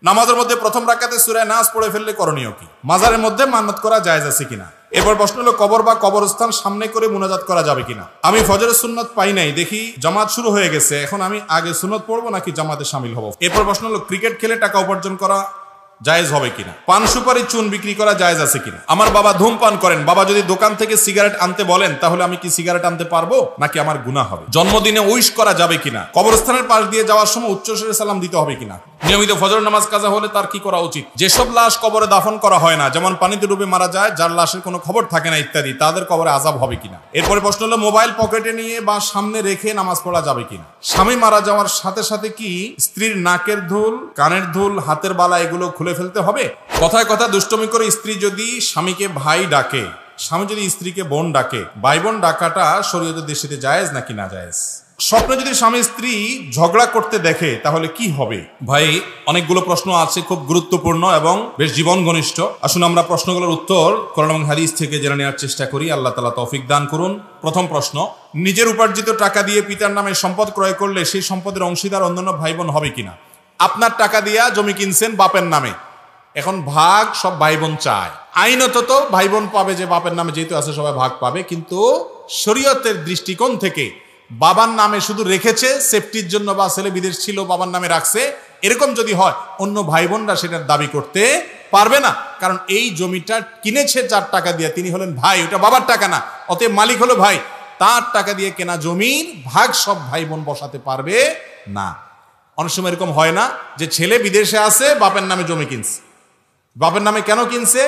নামাজের মধ্যে প্রথম রাকাতে সূরা নাস পড়ে ফেললে করণীয় কি? মাজারের মধ্যে মান্নাত করা জায়েজ আছে কিনা? এরপর প্রশ্ন হলো কবর বা কবরস্থান সামনে করে মুনাজাত করা যাবে কিনা? আমি ফজরের সুন্নত পাই নাই, দেখি জামাত শুরু হয়ে গেছে, এখন আমি আগে সুন্নত পড়বো নাকি জামাতে শামিল হব? এরপর প্রশ্ন হলো ক্রিকেট খেলে টাকা উপার্জন করা জায়েজ হবে কিনা? পান সুপারি চুন বিক্রি করা জায়েজ আছে কিনা? আমার বাবা ধূমপান করেন, বাবা যদি দোকান থেকে সিগারেট আনতে বলেন তাহলে আমি কি সিগারেট আনতে পারবো নাকি আমার গুনাহ হবে? জন্মদিনে উইশ করা যাবে কিনা? কবরস্থানের পাশ দিয়ে যাওয়ার সময় উচ্চস্বরে সালাম দিতে হবে কিনা? নিয়মিত ফজর নামাজ কাজা হলে তার কি করা উচিত? যেসব লাশ কবরে দাফন করা হয় না, যেমন পানিতে ডুবে মারা যায়, যার লাশের কোনো খবর থাকে না ইত্যাদি, তাদের কবরে আযাব হবে কিনা? এরপরে প্রশ্ন হলো মোবাইল পকেটে নিয়ে বা সামনে রেখে নামাজ পড়া যাবে কিনা? স্বামী মারা যাওয়ার সাথে সাথে কি স্ত্রীর নাকের দুল, কানের দুল, হাতের বালা এগুলো খুলে ফেলতে হবে? কথায় কথা দুষ্টমি করে স্ত্রী যদি স্বামীকে ভাই ডাকে, স্বামী যদি স্ত্রীকে বোন ডাকে, ভাই বোন ডাকাটা শরীয়তের দৃষ্টিতে জায়েজ নাকি না জায়েজ? স্বপ্নে যদি স্বামী স্ত্রী ঝগড়া করতে দেখে তাহলে কি হবে? ভাই, অনেকগুলো প্রশ্ন আছে, খুব গুরুত্বপূর্ণ এবং বেশ জীবন ঘনিষ্ঠ। আসুন আমরা প্রশ্নগুলোর উত্তর কোরআন এবং হাদিস থেকে জেনে নেওয়ার চেষ্টা করি। আল্লাহ তাআলা তৌফিক দান করুন। প্রথম প্রশ্ন, নিজের উপার্জিত টাকা দিয়ে পিতার নামে সম্পদ ক্রয় করলে সেই সম্পদের অংশীদার অন্যান্য ভাই বোন হবে কিনা? আপনার টাকা দিয়া জমি কিনছেন বাপের নামে, এখন ভাগ সব ভাই বোন চায়। আইনত তো ভাই বোন পাবে, যে বাপের নামে যেহেতু আছে সবাই ভাগ পাবে, কিন্তু শরীয়তের দৃষ্টিকোণ থেকে বাবার নামে শুধু রেখেছে সেফটির জন্য, বা ছেলে বিদেশ ছিল বাবার নামে রাখছে, এরকম যদি হয় অন্য ভাই বোনরা সেটার দাবি করতে পারবে না। কারণ এই জমিটা কিনেছে যার টাকা দিয়ে, তিনি হলেন ভাই, ওটা বাবার টাকা না, অতএব মালিক হলো ভাই। তার টাকা দিয়ে কেনা জমির ভাগ সব ভাই বোন বসাতে পারবে না। অনেক সময় এরকম হয় না যে ছেলে বিদেশে আছে, বাপের নামে জমি কিনছে। বাপের নামে কেন কিনছে?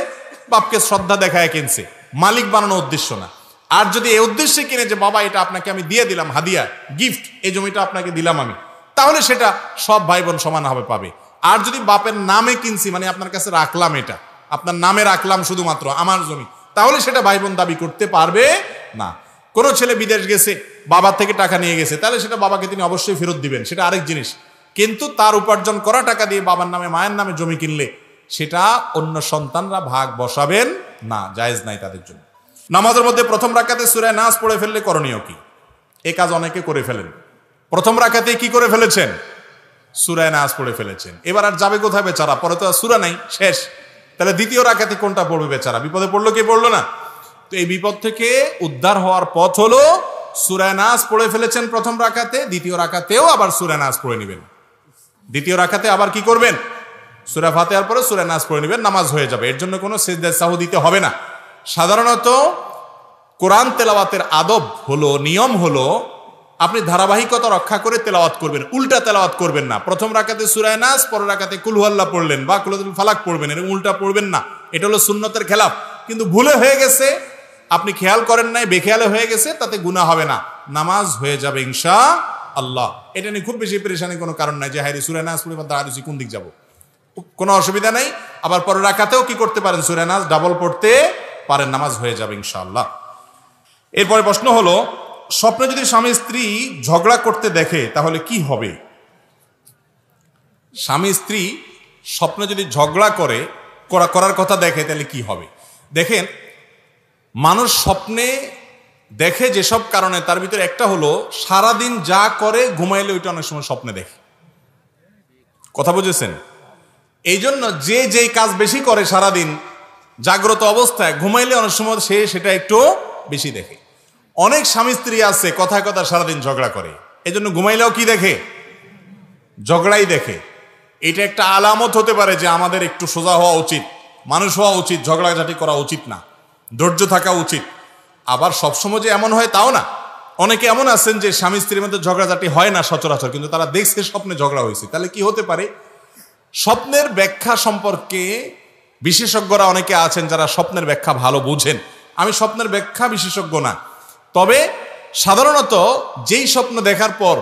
বাপকে শ্রদ্ধা দেখায় কিনছে, মালিক বানানোর উদ্দেশ্য না। আর যদি এই উদ্দেশ্যে কিনে যে বাবা এটা আপনাকে আমি দিয়ে দিলাম হাদিয়া, গিফট, এই জমিটা আপনাকে দিলাম আমি, তাহলে সেটা সব ভাই বোন সমানভাবে পাবে। আর যদি বাপের নামে কিনছি, মানে আপনার কাছে রাখলাম, এটা আপনার নামে রাখলাম শুধুমাত্র আমার জমি, তাহলে সেটা ভাই বোন দাবি করতে পারবে না। কোনো ছেলে বিদেশ গেছে, বাবার থেকে টাকা নিয়ে গেছে, তাহলে সেটা বাবাকে তিনি অবশ্যই ফেরত দিবেন, সেটা আরেক জিনিস। কিন্তু তার উপার্জন করা টাকা দিয়ে বাবার নামে মায়ের নামে জমি কিনলে সেটা অন্য সন্তানরা ভাগ বসাবেন না, জায়েজ নাই তাদের জন্য। নামাজের মধ্যে প্রথম রাকাতে সূরা নাস পড়ে ফেললে করণীয় কি? এই কাজ অনেকে করে ফেলেন। প্রথম রাকাতে কি করে ফেলেছেন? সূরা নাস পড়ে ফেলেছেন। এবার আর যাবে কোথায় বেচারা? পরে তো আর সূরা নাই, শেষ। তাহলে দ্বিতীয় রাকাতে কোনটা পড়বে বেচারা? বিপদে পড়লো কি পড়লো না? তো এই বিপদ থেকে উদ্ধার হওয়ার পথ হলো সূরা নাস পড়ে ফেলেছেন প্রথম রাকাতে, দ্বিতীয় রাকাতেও আবার সূরা নাস পড়ে নেবেন। দ্বিতীয় রাকাতে আবার কি করবেন? সূরা ফাতিহার পরে সূরা নাস পড়ে নেবেন, নামাজ হয়ে যাবে। এর জন্য কোনো সিজদা সাহু দিতে হবে না। সাধারণত কোরআন তেলাওয়াতের আদব হলো, নিয়ম হলো, আপনি ধারাবাহিকতা রক্ষা করে তেলাওয়াত করবেন, উল্টা তেলাওয়াত করবেন না। প্রথম রাকাতে সূরা নাস, পরের রাকাতে কুল হুয়াল্লাহ পড়লেন বা কুল ফালাক পড়বেন, এরকম উল্টা পড়বেন না। এটা হলো সুন্নতের খেলাফ। কিন্তু ভুলে হয়ে গেছে, আপনি খেয়াল করেন নাই, বেখেয়ালে হয়ে গেছে, তাতে গুনাহ হবে না, নামাজ হয়ে যাবে ইনশাআল্লাহ। এটা নিয়ে খুব বেশি পেরেশানির কোনো কারণ নাই যে হায় সূরা নাস পড়ে দাঁড়াচ্ছি কোন দিক যাব, কোনো অসুবিধা নাই। আবার পরের রাকাতেও কি করতে পারেন? সূরা নাস ডাবল পড়তে পারেন, নামাজ হয়ে যাবে ইনশাআল্লাহ। এরপরে প্রশ্ন হলো, স্বপ্নে যদি স্বামী স্ত্রী ঝগড়া করতে দেখে তাহলে কি হবে? স্বামী স্ত্রী স্বপ্নে যদি ঝগড়া করার কথা দেখে তাহলে কি হবে? দেখেন, মানুষ স্বপ্নে দেখে যেসব কারণে, তার ভিতরে একটা হলো সারাদিন যা করে ঘুমাইলে ওইটা অনেক সময় স্বপ্নে দেখে। কথা বুঝেছেন? এই জন্য যে যেই কাজ বেশি করে সারাদিন জাগ্রত অবস্থায়, ঘুমাইলে অনেক সময় সে সেটা একটু বেশি দেখে। অনেক স্বামী স্ত্রী আছে কথায় কথা সারাদিন ঝগড়া করে, এই জন্য ঘুমাইলেও কি দেখে? ঝগড়াই দেখে। এটা একটা আলামত হতে পারে যে আমাদের একটু সোজা হওয়া উচিত, মানুষ হওয়া উচিত, ঝগড়াঝাটি করা উচিত না, ধৈর্য থাকা উচিত। আবার সবসময় যে এমন হয় তাও না। অনেকে এমন আছেন যে স্বামী স্ত্রীর মধ্যে ঝগড়াঝাটি হয় না সচরাচর, কিন্তু তারা দেখছে স্বপ্নে ঝগড়া হয়েছে। তাহলে কি হতে পারে? স্বপ্নের ব্যাখ্যা সম্পর্কে বিশেষজ্ঞরা অনেকে আছেন যারা স্বপ্নের ব্যাখ্যা ভালো বুঝেন। আমি স্বপ্নের ব্যাখ্যা বিশেষজ্ঞ না, তবে সাধারণত যেই স্বপ্ন দেখার পর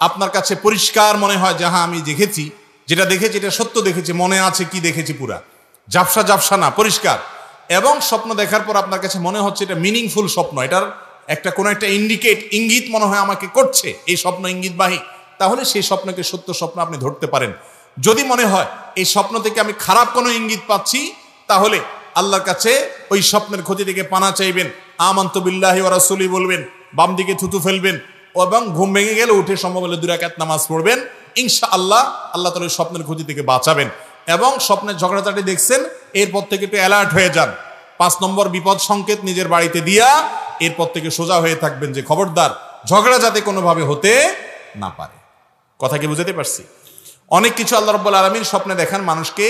আপনার কাছে পরিষ্কার মনে হয় যে হ্যাঁ আমি দেখেছি, যেটা দেখেছি এটা সত্য দেখেছি, মনে আছে কি দেখেছি, পুরা ঝাপসা ঝাপসা না, পরিষ্কার, এবং স্বপ্ন দেখার পর আপনার কাছে মনে হচ্ছে এটা মিনিংফুল স্বপ্ন, এটার একটা কোনো একটা ইঙ্গিত মনে হয় আমাকে করছে, এই স্বপ্ন ইঙ্গিতবাহী, তাহলে সেই স্বপ্নকে সত্য স্বপ্ন আপনি ধরতে পারেন। যদি মনে হয় এই স্বপ্ন থেকে আমি খারাপ কোনো ইঙ্গিত পাচ্ছি, তাহলে আল্লাহর কাছে ওই স্বপ্নের ক্ষতি থেকে পানা চাইবেন, আমানতু বিল্লাহি ওয়া রাসূলি বলবেন, বাম দিকে থুতু ফেলবেন, এবং ঘুম ভেঙে গেলে উঠে সম্ভব হলে 2 রাকাত নামাজ পড়বেন। ইনশাআল্লাহ আল্লাহ তাআলা স্বপ্নের ক্ষতি থেকে বাঁচাবেন। এবং স্বপ্নে ঝগড়াঝাটি দেখছেন, এরপর থেকে একটু অ্যালার্ট হয়ে যান। 5 নম্বর বিপদ সংকেত নিজের বাড়িতে দিয়া এরপর থেকে সোজা হয়ে থাকবেন যে খবরদার ঝগড়া যাতে কোনোভাবে হতে না পারে। কথা কি বুঝাতে পারছি? অনেক কিছু আল্লাহ রাব্বুল আলামিন স্বপ্নে দেখান মানুষকে,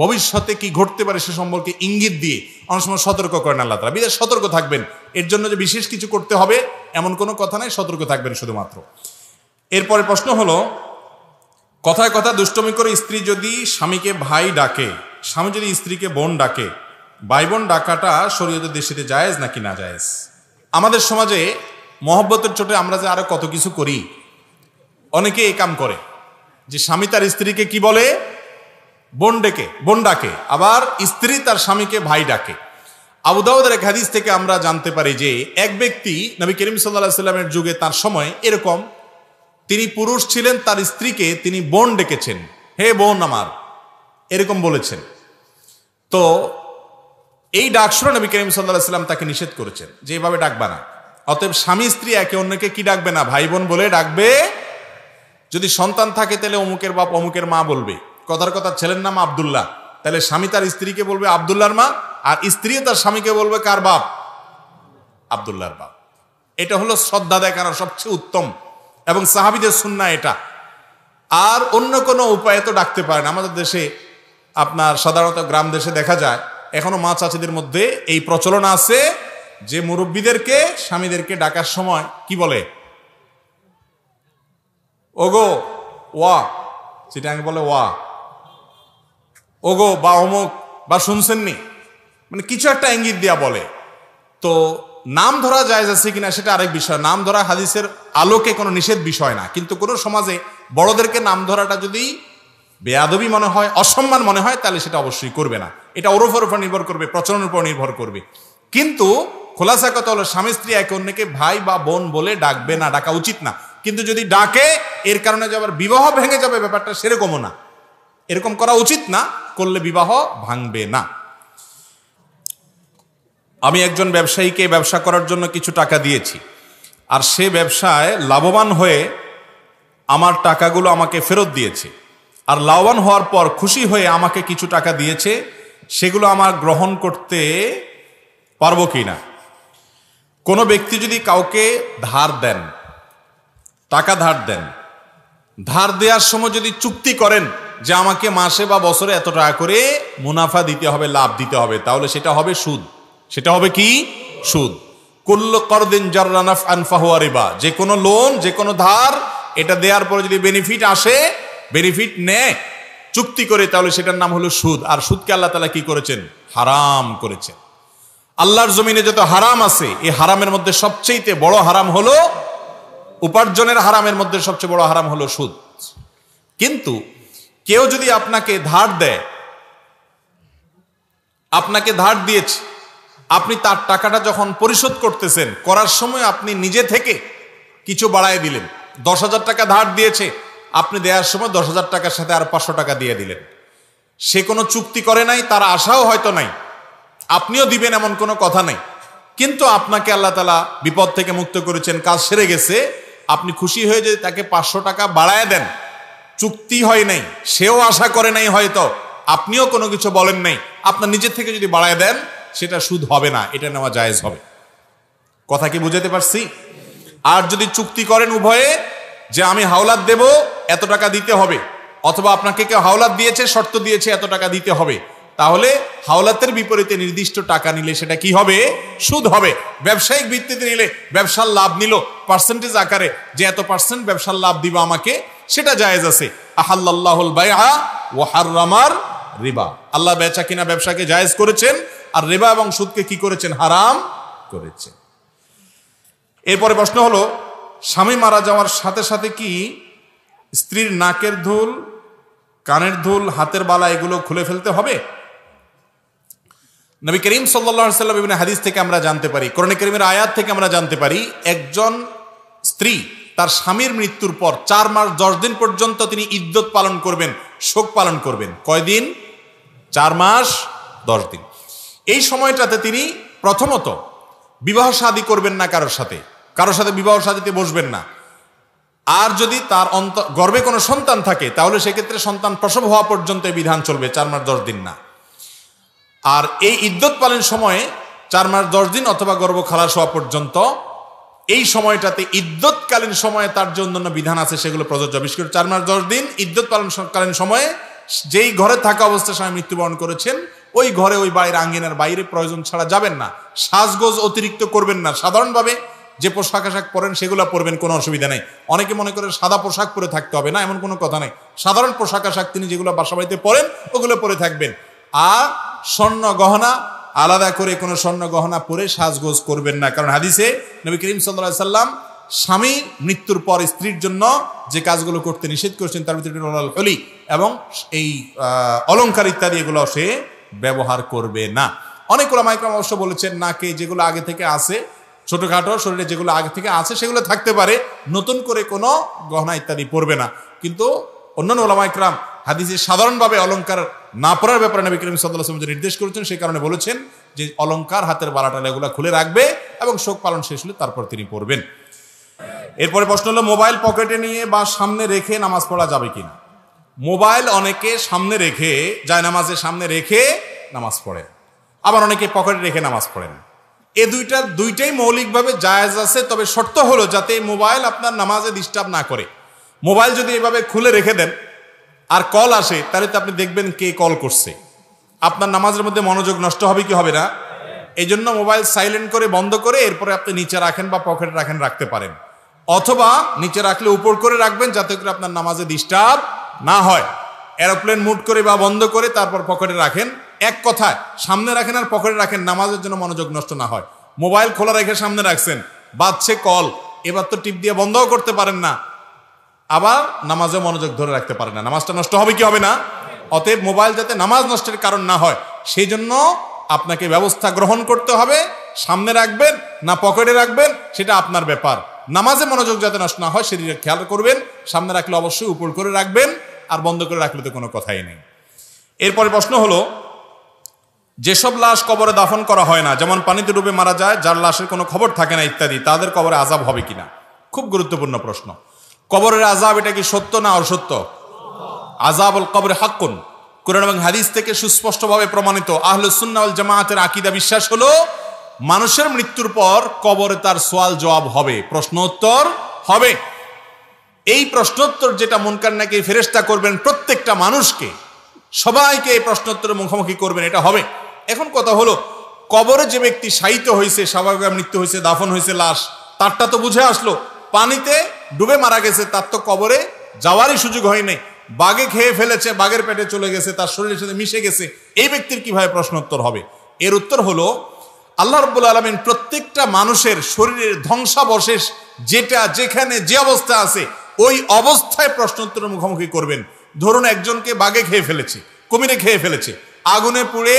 ভবিষ্যতে কি ঘটতে পারে সে সম্পর্কে ইঙ্গিত দিয়ে অনেক সময় সতর্ক করেন আল্লাহ তাআলা। বিশেষ সতর্ক থাকবেন, এর জন্য যে বিশেষ কিছু করতে হবে এমন কোনো কথা নাই, সতর্ক থাকবেন শুধুমাত্র। এরপরে প্রশ্ন হলো, কথায় কথা দুষ্টমি করে স্ত্রী যদি স্বামীকে ভাই ডাকে, স্বামী যদি স্ত্রীকে বোন ডাকে, ভাই বোন ডাকাটা শরীয়তের দৃষ্টিতে জায়েজ নাকি না জায়েজ? আমাদের সমাজে মহব্বতের চোটে আমরা যে আরো কত কিছু করি, অনেকে এই কাম করে যে স্বামী তার স্ত্রীকে কি বলে, বোন ডাকে, আবার স্ত্রী তার স্বামীকে ভাই ডাকে। আবু দাউদের এক হাদিস থেকে আমরা জানতে পারি যে এক ব্যক্তি নবী করিম সাল্লাল্লাহু আলাইহি সাল্লামের যুগে তার সময় এরকম, তিনি পুরুষ ছিলেন, তার স্ত্রীকে তিনি বোন ডেকেছেন, হে বোন আমার, এরকম বলেছেন। তো এই ডাক শুনে নবী করিম সাল্লাল্লাহু আলাইহি সাল্লাম তাকে নিষেধ করেছেন যে এভাবে ডাকবা না। অতএব স্বামী স্ত্রী একে অন্যকে কি ডাকবে না, ভাই বোন বলে ডাকবে। যদি সন্তান থাকে তাহলে অমুকের বাপ অমুকের মা বলবে। কথার কথা ছেলের নাম আব্দুল্লাহ, তাহলে স্বামী তার স্ত্রীকে বলবে আব্দুল্লাহর মা, আর স্ত্রী তার স্বামীকে বলবে কার বাপ, আব্দুল্লাহর বাপ। এটা হলো শ্রদ্ধা দেখানোর সবচেয়ে উত্তম এবং সাহাবীদের সুন্নাহ এটা। আর অন্য কোনো উপায়ে তো ডাকতে পারে না। আমাদের দেশে আপনার সাধারণত গ্রাম দেশে দেখা যায় এখনো মা চাচিদের মধ্যে এই প্রচলন আছে যে মুরব্বীদেরকে স্বামীদেরকে ডাকার সময় কি বলে, ওগো ওয়া, সেটা আমি বলে ওয়া, ওগো বা অমুক বা শুনছেননি, মানে কিছু একটা ইঙ্গিত দিয়া বলে। তো নাম ধরা জায়েজ আছে কিনা সেটা আরেক বিষয়। নাম ধরা হাদিসের আলোকে কোনো নিষেধ বিষয় না, কিন্তু কোনো সমাজে বড়দেরকে নাম ধরাটা যদি বেয়াদবি মনে হয়, অসম্মান মনে হয়, তাহলে সেটা অবশ্যই করবে না। এটা ওরফের উপর নির্ভর করবে, প্রচলনের উপর নির্ভর করবে। কিন্তু খোলাসা কথা হলো স্বামী স্ত্রী একে অন্যকে ভাই বা বোন বলে ডাকবে না, ডাকা উচিত না। কিন্তু যদি ডাকে এর কারণে যে আবার বিবাহ ভেঙে যাবে ব্যাপারটা সেরকমও না, এরকম করা উচিত না, করলে বিবাহ ভাঙবে না। আমি একজন ব্যবসায়ীকে ব্যবসা করার জন্য কিছু টাকা দিয়েছি, আর সে ব্যবসায় লাভবান হয়ে আমার টাকাগুলো আমাকে ফেরত দিয়েছে, আর লাভবান হওয়ার পর খুশি হয়ে আমাকে কিছু টাকা দিয়েছে, সেগুলো আমার গ্রহণ করতে পারবো কি না? কোনো ব্যক্তি যদি কাউকে ধার দেন, টাকা ধার দেন, ধার দেওয়ার সময় যদি চুক্তি করেন যে আমাকে মাসে বা বছরে এত টাকা করে মুনাফা দিতে হবে, লাভ দিতে হবে, তাহলে সেটা হবে সুদ। সেটা হবে কি? সুদ। কুল্লু করদিন জাররা নাফআন ফাহুয়া রিবা। যে কোনো লোন, যে কোনো ধার, এটা দেওয়ার পরে যদি বেনিফিট আসে, বেনিফিট নেয় চুক্তি করে, তাহলে সেটার নাম হলো সুদ। আর সুদকে আল্লাহ তাআলা কি করেছেন? হারাম করেছেন। আল্লাহর জমিনে যত হারাম আছে, এই হারামের মধ্যে সবচেয়ে বড় হারাম হলো, উপার্জনের হারামের মধ্যে সবচেয়ে বড় হারাম হলো সুদ। কিন্তু কেউ যদি আপনাকে ধার দেয়, আপনাকে ধার দিয়েছে, আপনি তার টাকাটা যখন পরিশোধ করতেছেন, করার সময় আপনি নিজে থেকে কিছু বাড়ায় দিলেন। 10,000 টাকা ধার দিয়েছে, আপনি দেওয়ার সময় 10,000 টাকার সাথে আর 500 টাকা দিয়ে দিলেন। সে কোনো চুক্তি করে নাই, তার আশাও হয়তো নাই, আপনিও দিবেন এমন কোনো কথা নেই, কিন্তু আপনাকে আল্লাহ তাআলা বিপদ থেকে মুক্ত করেছেন, কাজ সেরে গেছে, আপনি খুশি হয়ে যদি তাকে 500 টাকা বাড়ায় দেন, চুক্তি হয় নাই, সেও আশা করে নাই, হয়তো আপনিও কোনো কিছু বলেন নাই, আপনার নিজের থেকে যদি বাড়ায় দেন, সেটা সুদ হবে না, এটা নেওয়া জায়েজ হবে। কথা কি বুঝাতে পারছি? আর যদি চুক্তি করেন উভয়ে যে আমি হাওলাত দেব, এত টাকা দিতে হবে, অথবা আপনাকে কেউ হাওলাত দিয়েছে, শর্ত দিয়েছে এত টাকা দিতে হবে, তাহলে হাওলাতের বিপরীতে নির্দিষ্ট টাকা নিলে সেটা কি হবে? সুদ হবে। ব্যবসায়িক ভিত্তিতে নিলে, ব্যবসার লাভ নিল পার্সেন্টেজ আকারে, যে এত পার্সেন্ট ব্যবসার লাভ দিবা আমাকে, সেটা জায়েজ আছে। আহাল্লাল্লাহুল বাইআ ওয়া হাররামার রিবা। আল্লাহ বেচা কিনা ব্যবসাকে জায়েজ করেছেন, আর রিবা এবং সুদকে কি করেছেন? হারাম করেছেন। এরপরে প্রশ্ন হলো, স্বামী মারা যাওয়ার সাথে সাথে কি স্ত্রীর নাকের দুল, কানের দুল, হাতের বালা এগুলো খুলে ফেলতে হবে? নবী করিম সাল্লাল্লাহু আলাইহি ওয়াসাল্লাম বিভিন্ন হাদিস থেকে আমরা জানতে পারি, কোরআন কারীমের আয়াত থেকে আমরা জানতে পারি, একজন স্ত্রী তার স্বামীর মৃত্যুর পর 4 মাস 10 দিন পর্যন্ত তিনি ইদ্যত পালন করবেন, শোক পালন করবেন। কয়দিন? 4 মাস 10 দিন। এই সময়টাতে তিনি প্রথমত বিবাহ শাদী করবেন না, কারোর সাথে বিবাহ শাদীতে বসবেন না। আর যদি তার গর্ভে কোনো সন্তান থাকে তাহলে সেক্ষেত্রে সন্তান প্রসব হওয়া পর্যন্ত এই বিধান চলবে, 4 মাস 10 দিন না। আর এই ইদ্যতকালীন সময়ে 4 মাস 10 দিন অথবা গর্ভ খালাস হওয়া পর্যন্ত এই সময়টাতে ইদ্যতকালীন সময়ে তার যে অন্যান্য বিধান আছে সেগুলো প্রযোজ্য। বিশেষ করে 4 মাস 10 দিন ইদ্যতকালীন সময়ে যেই ঘরে থাকা অবস্থায় স্বামী মৃত্যুবরণ করেছেন ওই ঘরে ওই বাড়ির আঙ্গিনার বাইরে প্রয়োজন ছাড়া যাবেন না, সাজগোজ অতিরিক্ত করবেন না, সাধারণভাবে যে পোশাক আশাক পরেন সেগুলো পরবেন, কোনো অসুবিধা নেই। অনেকে মনে করে সাদা পোশাক পরে থাকতে হবে, না, এমন কোনো কথা নেই। সাধারণ পোশাক আশাক তিনি যেগুলো বাসা বাড়িতে পরেন ওগুলো পরে থাকবেন। আর স্বর্ণ গহনা আলাদা করে কোনো স্বর্ণ গহনা পরে সাজগোজ করবেন না, কারণ হাদিসে নবী করিম সাল্লাল্লাহু আলাইহি সাল্লাম স্বামী মৃত্যুর পর স্ত্রীর জন্য যে কাজগুলো করতে নিষেধ করেছেন তার ভিতরে হলি এবং এই অলংকার ইত্যাদি এগুলো সে ব্যবহার করবে না। অনেক ওলামা ইকরাম অবশ্য বলেছেন নাকে যেগুলো আগে থেকে আছে, ছোটখাটো শরীরে যেগুলো আগে থেকে আছে সেগুলো থাকতে পারে, নতুন করে কোনো গহনা ইত্যাদি পরবে না। কিন্তু অন্যান্য ওলামা ইকরাম হাদিসে সাধারণভাবে অলংকার না পরার ব্যাপারে নবী করিম সাল্লাল্লাহু আলাইহি ওয়াসাল্লাম যে নির্দেশ করেছেন সেই কারণে বলেছেন যে অলংকার, হাতের বালাটা এগুলো খুলে রাখবে এবং শোক পালন শেষ হলে তারপর তিনি পড়বেন। এরপরে প্রশ্ন হলো মোবাইল পকেটে নিয়ে বা সামনে রেখে নামাজ পড়া যাবে কিনা। মোবাইল অনেকে সামনে রেখে যায়, নামাজের সামনে রেখে নামাজ পড়ে, আবার অনেকে পকেটে রেখে নামাজ পড়েন। এ দুইটাই মৌলিকভাবে জায়েজ আছে, তবে শর্ত হলো যাতে মোবাইল আপনার নামাজে ডিস্টার্ব না করে। মোবাইল যদি এভাবে খুলে রেখে দেন আর কল আসে তাহলে তো আপনি দেখবেন কে কল করছে, আপনার নামাজের মধ্যে মনোযোগ নষ্ট হবে কি হবে না। এই জন্য মোবাইল সাইলেন্ট করে বন্ধ করে এরপরে আপনি নিচে রাখেন বা পকেটে রাখতে পারেন, অথবা নিচে রাখলে উপর করে রাখবেন যাতে করে আপনার নামাজে ডিস্টার্ব না হয়। এরোপ্লেন মুড করে বা বন্ধ করে তারপর পকেটে রাখেন, এক কথায় সামনে রাখেন আর পকেটে রাখেন, নামাজের জন্য মনোযোগ নষ্ট না হয়। মোবাইল খোলা রেখে সামনে রাখছেন, বাজছে কল, এবার তো টিপ দিয়ে বন্ধও করতে পারেন না, আবার নামাজে মনোযোগ ধরে রাখতে পারেন না, নামাজটা নষ্ট হবে কি হবে না। অতএব মোবাইল যাতে নামাজ নষ্টের কারণ না হয় সেই জন্য আপনাকে ব্যবস্থা গ্রহণ করতে হবে। সামনে রাখবেন না পকেটে রাখবেন সেটা আপনার ব্যাপার, নামাজে মনোযোগ যাতে নষ্ট না হয় সেদিকে খেয়াল করবেন। সামনে রাখলে অবশ্যই উপর করে রাখবেন, আর বন্ধ করে রাখলে তো কোনো কথাই নেই। এরপরে প্রশ্ন হলো যেসব লাশ কবরে দাফন করা হয় না, যেমন পানিতে ডুবে মারা যায়, যার লাশের কোনো খবর থাকে না ইত্যাদি, তাদের কবরে আযাব হবে কিনা। খুব গুরুত্বপূর্ণ প্রশ্ন। কবরের আযাব এটা কি সত্য না অসত্য? আযাবুল কবর হাক্কুন, কুরআন এবং হাদিস থেকে সুস্পষ্টভাবে প্রমাণিত। আহলুস সুন্নাহ ওয়াল জামাআতের আকীদা বিশ্বাস হলো মানুষের মৃত্যুর পর কবরে তার সওয়াল জবাব হবে, প্রশ্ন উত্তর হবে। এই প্রশ্নোত্তর যেটা মুনকার নাকির ফেরেশতা করবেন প্রত্যেকটা মানুষকে, সবাইকে এই প্রশ্নোত্তরের মুখোমুখি করবেন, এটা হবে। এখন কথা হলো কবরে যে ব্যক্তি শায়িত হয়েছে, স্বাভাবিক মৃত্যু হয়েছে, দাফন হয়েছে লাশ, তারটা তো বুঝে আসলো। পানিতে ডুবে মারা গেছে, তার তো কবরে যাওয়ারই সুযোগ হয়নি, বাঘে খেয়ে ফেলেছে, বাঘের পেটে চলে গেছে, তার শরীরের সাথে মিশে গেছে, এই ব্যক্তির কিভাবে প্রশ্নোত্তর হবে? এর উত্তর হলো আল্লাহ রাব্বুল আলামিন প্রত্যেকটা মানুষের শরীরের ধ্বংসাবশেষ যেটা যেখানে যে অবস্থা আছে ওই অবস্থায় প্রশ্নোত্তরের মুখোমুখি করবেন। ধরুন একজনকে বাঘে খেয়ে ফেলেছে, কুমিরে খেয়ে ফেলেছে, আগুনে পুড়ে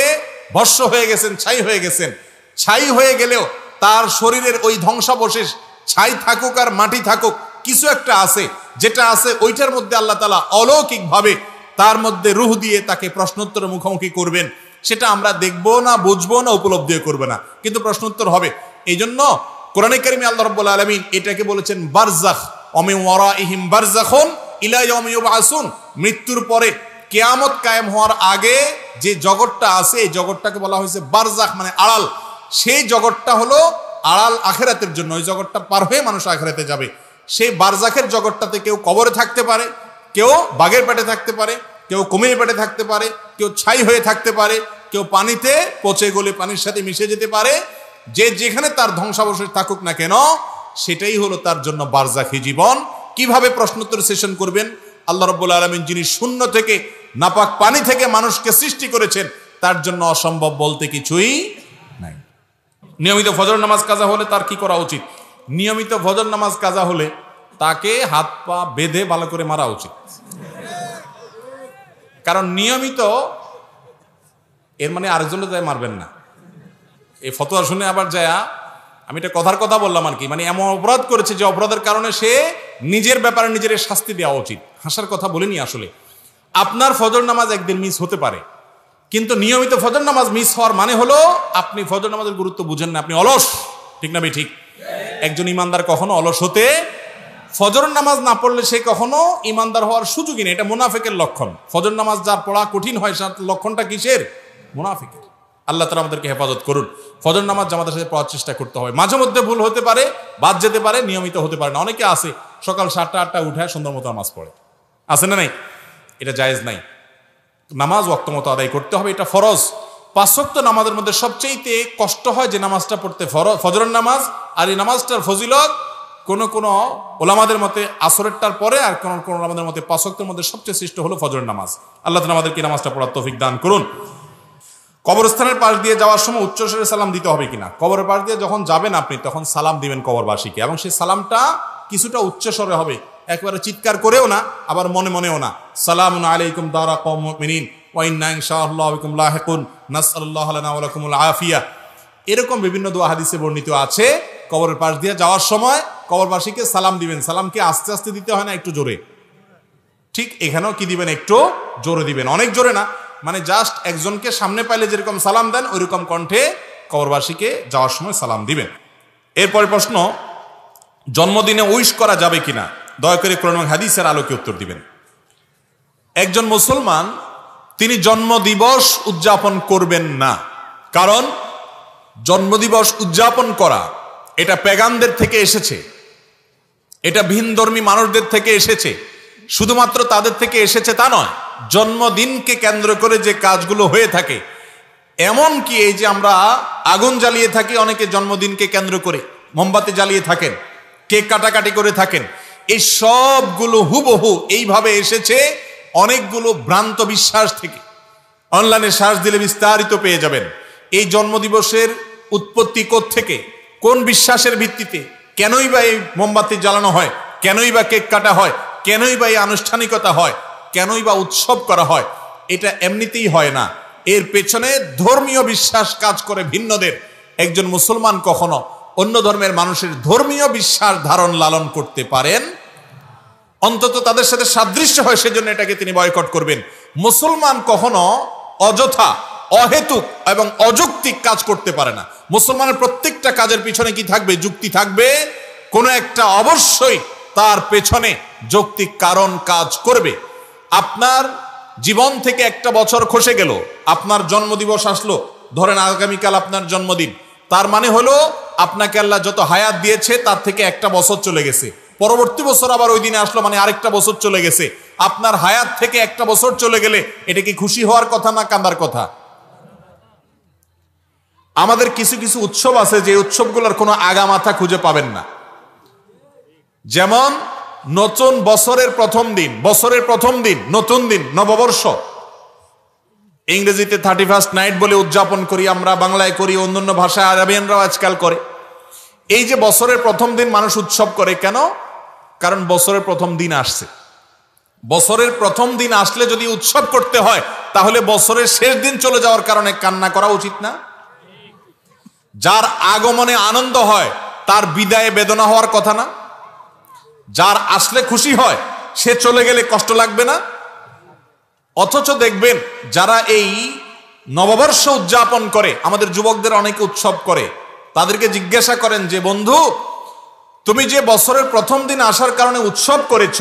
ভস্ম হয়ে গেছেন, ছাই হয়ে গেছেন। ছাই হয়ে গেলেও তার শরীরের ওই ধ্বংসাবশেষ, ছাই থাকুক আর মাটি থাকুক, কিছু একটা আছে, যেটা আছে ওইটার মধ্যে আল্লাহ তাআলা অলৌকিকভাবে তার মধ্যে রূহ দিয়ে তাকে প্রশ্নোত্তরের মুখোমুখি করবেন। সেটা আমরা দেখবো না, বুঝবো না, উপলব্ধিও করবে না, কিন্তু প্রশ্নোত্তর হবে। এই জন্য কোরআনে কারিমে আল্লাহ রাব্বুল আলামিন এটাকে বলেছেন বারজাখ, ওমিন ওয়ারাইহিম বারজাখুন ইলা ইয়াউমি ইউবআসুন। মৃত্যুর পরে কিয়ামত কায়েম হওয়ার আগে যে জগৎটা আছে এই জগৎটাকে বলা হয়েছে বারজাখ, মানে আড়াল। সেই জগৎটা হলো আড়াল আখিরাতের জন্য, ওই জগৎটা পার হয়ে মানুষ আখিরাতে যাবে। সেই বারজাখের জগৎটাতে কেউ কবরে থাকতে পারে, কেউ বাঘের পেটে থাকতে পারে, কেউ কুমিরের পেটে থাকতে পারে, কেউ ছাই হয়ে থাকতে পারে, কেউ পানিতে পচে গলে পানির সাথে মিশে যেতে পারে। যে যেখানে তার ধ্বংসাবশেষ থাকুক না কেন সেটাই হলো তার জন্য বারজাখী জীবন। কিভাবে প্রশ্নোত্তর সেশন করবেন? আল্লাহ রাব্বুল আলামিন যিনি শূন্য থেকে নাপাক পানি থেকে মানুষকে সৃষ্টি করেছেন তার জন্য অসম্ভব বলতে কিছুই নাই। নিয়মিত ফজর নামাজ কাজা হলে তার কি করা উচিত? নিয়মিত ফজর নামাজ কাজা হলে তাকে হাত পা বেঁধে ভালো করে মারা উচিত। কারণ নিয়মিত এর মানে আরেকজনের যায় মারবেন না। এই ফতোয়া শুনে আবার যায়, আমি এটা কথার কথা বললাম আর কি, মানে এমন অপরাধ করেছে যে অপরাধের কারণে সে নিজের ব্যাপারে নিজের শাস্তি দেওয়া উচিত। হাসার কথা বলিনি আসলে। আপনার ফজর নামাজ একদিন মিস হতে পারে, কিন্তু নিয়মিত ফজর নামাজ মিস হওয়ার মানে হলো আপনি ফজর নামাজের গুরুত্ব বুঝেন না, আপনি অলস। ঠিক না ভাই? ঠিক। একজন ইমানদার কখনো অলস হতে, ফজর নামাজ না পড়লে সে কখনো ইমানদার হওয়ার সুযোগই নেই, এটা মুনাফিকের লক্ষণ। ফজর নামাজ যার পড়া কঠিন হয় তার লক্ষণটা কিসের? মুনাফিকের। আল্লাহ তাআলা আমাদেরকে হেফাজত করুন। ফজর নামাজ জামাতের সাথে পড়ার চেষ্টা করতে হবে। মাঝে মধ্যে ভুল হতে পারে, বাদ যেতে পারে, নিয়মিত হতে পারে না। অনেকে আছে সকাল 7টা 8টা উঠে সুন্দর মতো নামাজ পড়ে, আছে না নাই? এটা জায়েজ নাই। নামাজ ওয়াক্ত মতো আদায় করতে হবে, এটা ফরজ। 5 ওয়াক্ত নামাজের মধ্যে সবচেয়ে কষ্ট হয় যে নামাজটা পড়তে, ফজরের নামাজ। আর এই নামাজটার ফজিলত কোন কোন ওলামাদের মতে আসরেরটার পরে, আর কোন কোন ওলামাদের মতে 5 ওয়াক্তের মধ্যে সবচেয়ে শ্রেষ্ঠ হলো ফজরের নামাজ। আল্লাহ তাআলা আমাদেরকে নামাজটা পড়ার তৌফিক দান করুন। কবরস্থানের পাশ দিয়ে যাওয়ার সময় উচ্চস্বরে সালাম দিতে হবে কিনা? কবরের পাশ দিয়ে যখন যাবেন আপনি, তখন সালাম দিবেন কবরবাসীকে, এবং সেই সালামটা কিছুটা উচ্চস্বরে হবে, একেবারে চিৎকার করেও না, আবার মনে মনেও না। সালামুন আলাইকুম দারা কওমুল মুমিনিন ওয়া ইন্না ইনশাআল্লাহু বিকুম লাহিকুন নাসআলুল্লাহ লানা ওয়া লাকুমুল আফিয়া। এরকম বিভিন্ন দোয়া হাদিসে বর্ণিত আছে। কবরের পাশ দিয়ে যাওয়ার সময় কবরবাসীকে সালাম দিবেন। সালামকে আস্তে আস্তে দিতে হয় না, একটু জোরে। ঠিক এখানেও কি দিবেন? একটু জোরে দিবেন, অনেক জোরে না। মানে জাস্ট একজনকে সামনে পাইলে যেরকম সালাম দেন ওইরকম কণ্ঠে কবরবাসীকে যাওয়ার সময় সালাম দিবেন। এরপরে প্রশ্ন, জন্মদিনে উইশ করা যাবে কিনা? দয়া করে কোরআন এবং হাদিসের আলোকে উত্তর দিবেন। একজন মুসলমান তিনি জন্মদিবস উদযাপন করবেন না, কারণ জন্মদিবস উদযাপন করা এটা পেগানদের থেকে এসেছে, এটা ভিনধর্মী মানুষদের থেকে এসেছে। শুধুমাত্র তাদের থেকে এসেছে তা নয়, জন্মদিনকে কেন্দ্র করে যে কাজগুলো হয়ে থাকে, এমন কি এই যে আমরা আগুন জ্বালিয়ে থাকি, অনেকে জন্মদিনকে কেন্দ্র করে মোমবাতি জ্বালিয়ে থাকেন, কেক কাটাকাটি করে থাকেন, এই সবগুলো হুবহু এইভাবে এসেছে অনেকগুলো ভ্রান্ত বিশ্বাস থেকে। অনলাইনে সার্চ দিলে বিস্তারিত পেয়ে যাবেন এই জন্মদিবসের উৎপত্তি কোত্থেকে, কোন বিশ্বাসের ভিত্তিতে, কেনই বা এই মোমবাতি জ্বালানো হয়, কেনই বা কেক কাটা হয়, কেনই বা এই আনুষ্ঠানিকতা হয়, কেনই বা উৎসব করা হয়। এটা এমনিতেই হয় না, এর পেছনে ধর্মীয় বিশ্বাস কাজ করে ভিন্নদের। একজন মুসলমান কখনো অন্য ধর্মের মানুষের ধর্মীয় বিশ্বাস ধারণ লালন করতে পারেন, অন্তত তাদের সাথে সাদৃশ্য হয় সেজন্য এটাকে তিনি বয়কট করবেন। মুসলমান কখনো অযথা, অহেতুক এবং অযৌক্তিক কাজ করতে পারে না। মুসলমানের প্রত্যেকটা কাজের পিছনে কি থাকবে? যুক্তি থাকবে। কোনো একটা অবশ্যই তার পেছনে যৌক্তিক কারণ কাজ করবে। আপনার জীবন থেকে একটা বছর খসে গেল, আপনার জন্মদিবস আসলো, ধরেন আগামীকাল আপনার জন্মদিন, তার মানে হলো আপনাকে আল্লাহ যত হায়াত দিয়েছে তার থেকে একটা বছর চলে গেছে। পরবর্তী বছর আবার ওই দিনে আসলো, মানে আরেকটা বছর চলে গেছে। আপনার হায়াত থেকে একটা বছর চলে গেলে এটা কি খুশি হওয়ার কথা না কান্দার কথা? আমাদের কিছু কিছু উৎসব আছে যে উৎসবগুলোর কোনো আগামাথা খুঁজে পাবেন না। যেমন নতুন বছরের প্রথম দিন, বছরের প্রথম দিন, নতুন দিন, নববর্ষ, ইংরেজিতে 31st নাইট বলে উদযাপন করি আমরা, বাংলায় করি, অন্যান্য ভাষায় আরবিয়ানরাও আজকাল করে। এই যে বছরের প্রথম দিন মানুষ উৎসব করে কেন? কারণ বছরের প্রথম দিন আসছে। বছরের প্রথম দিন আসলে যদি উৎসব করতে হয়, তাহলে বছরের শেষ দিন চলে যাওয়ার কারণে কান্না করা উচিত না? যার আগমনে আনন্দ হয় তার বিদায়ে বেদনা হওয়ার কথা না? যার আসলে খুশি হয় সে চলে গেলে কষ্ট লাগবে না? অথচ দেখবেন যারা এই নববর্ষ উদযাপন করে, আমাদের যুবকদের অনেকে উৎসব করে, তাদেরকে জিজ্ঞাসা করেন যে বন্ধু, তুমি যে বছরের প্রথম দিন আসার কারণে উৎসব করেছ,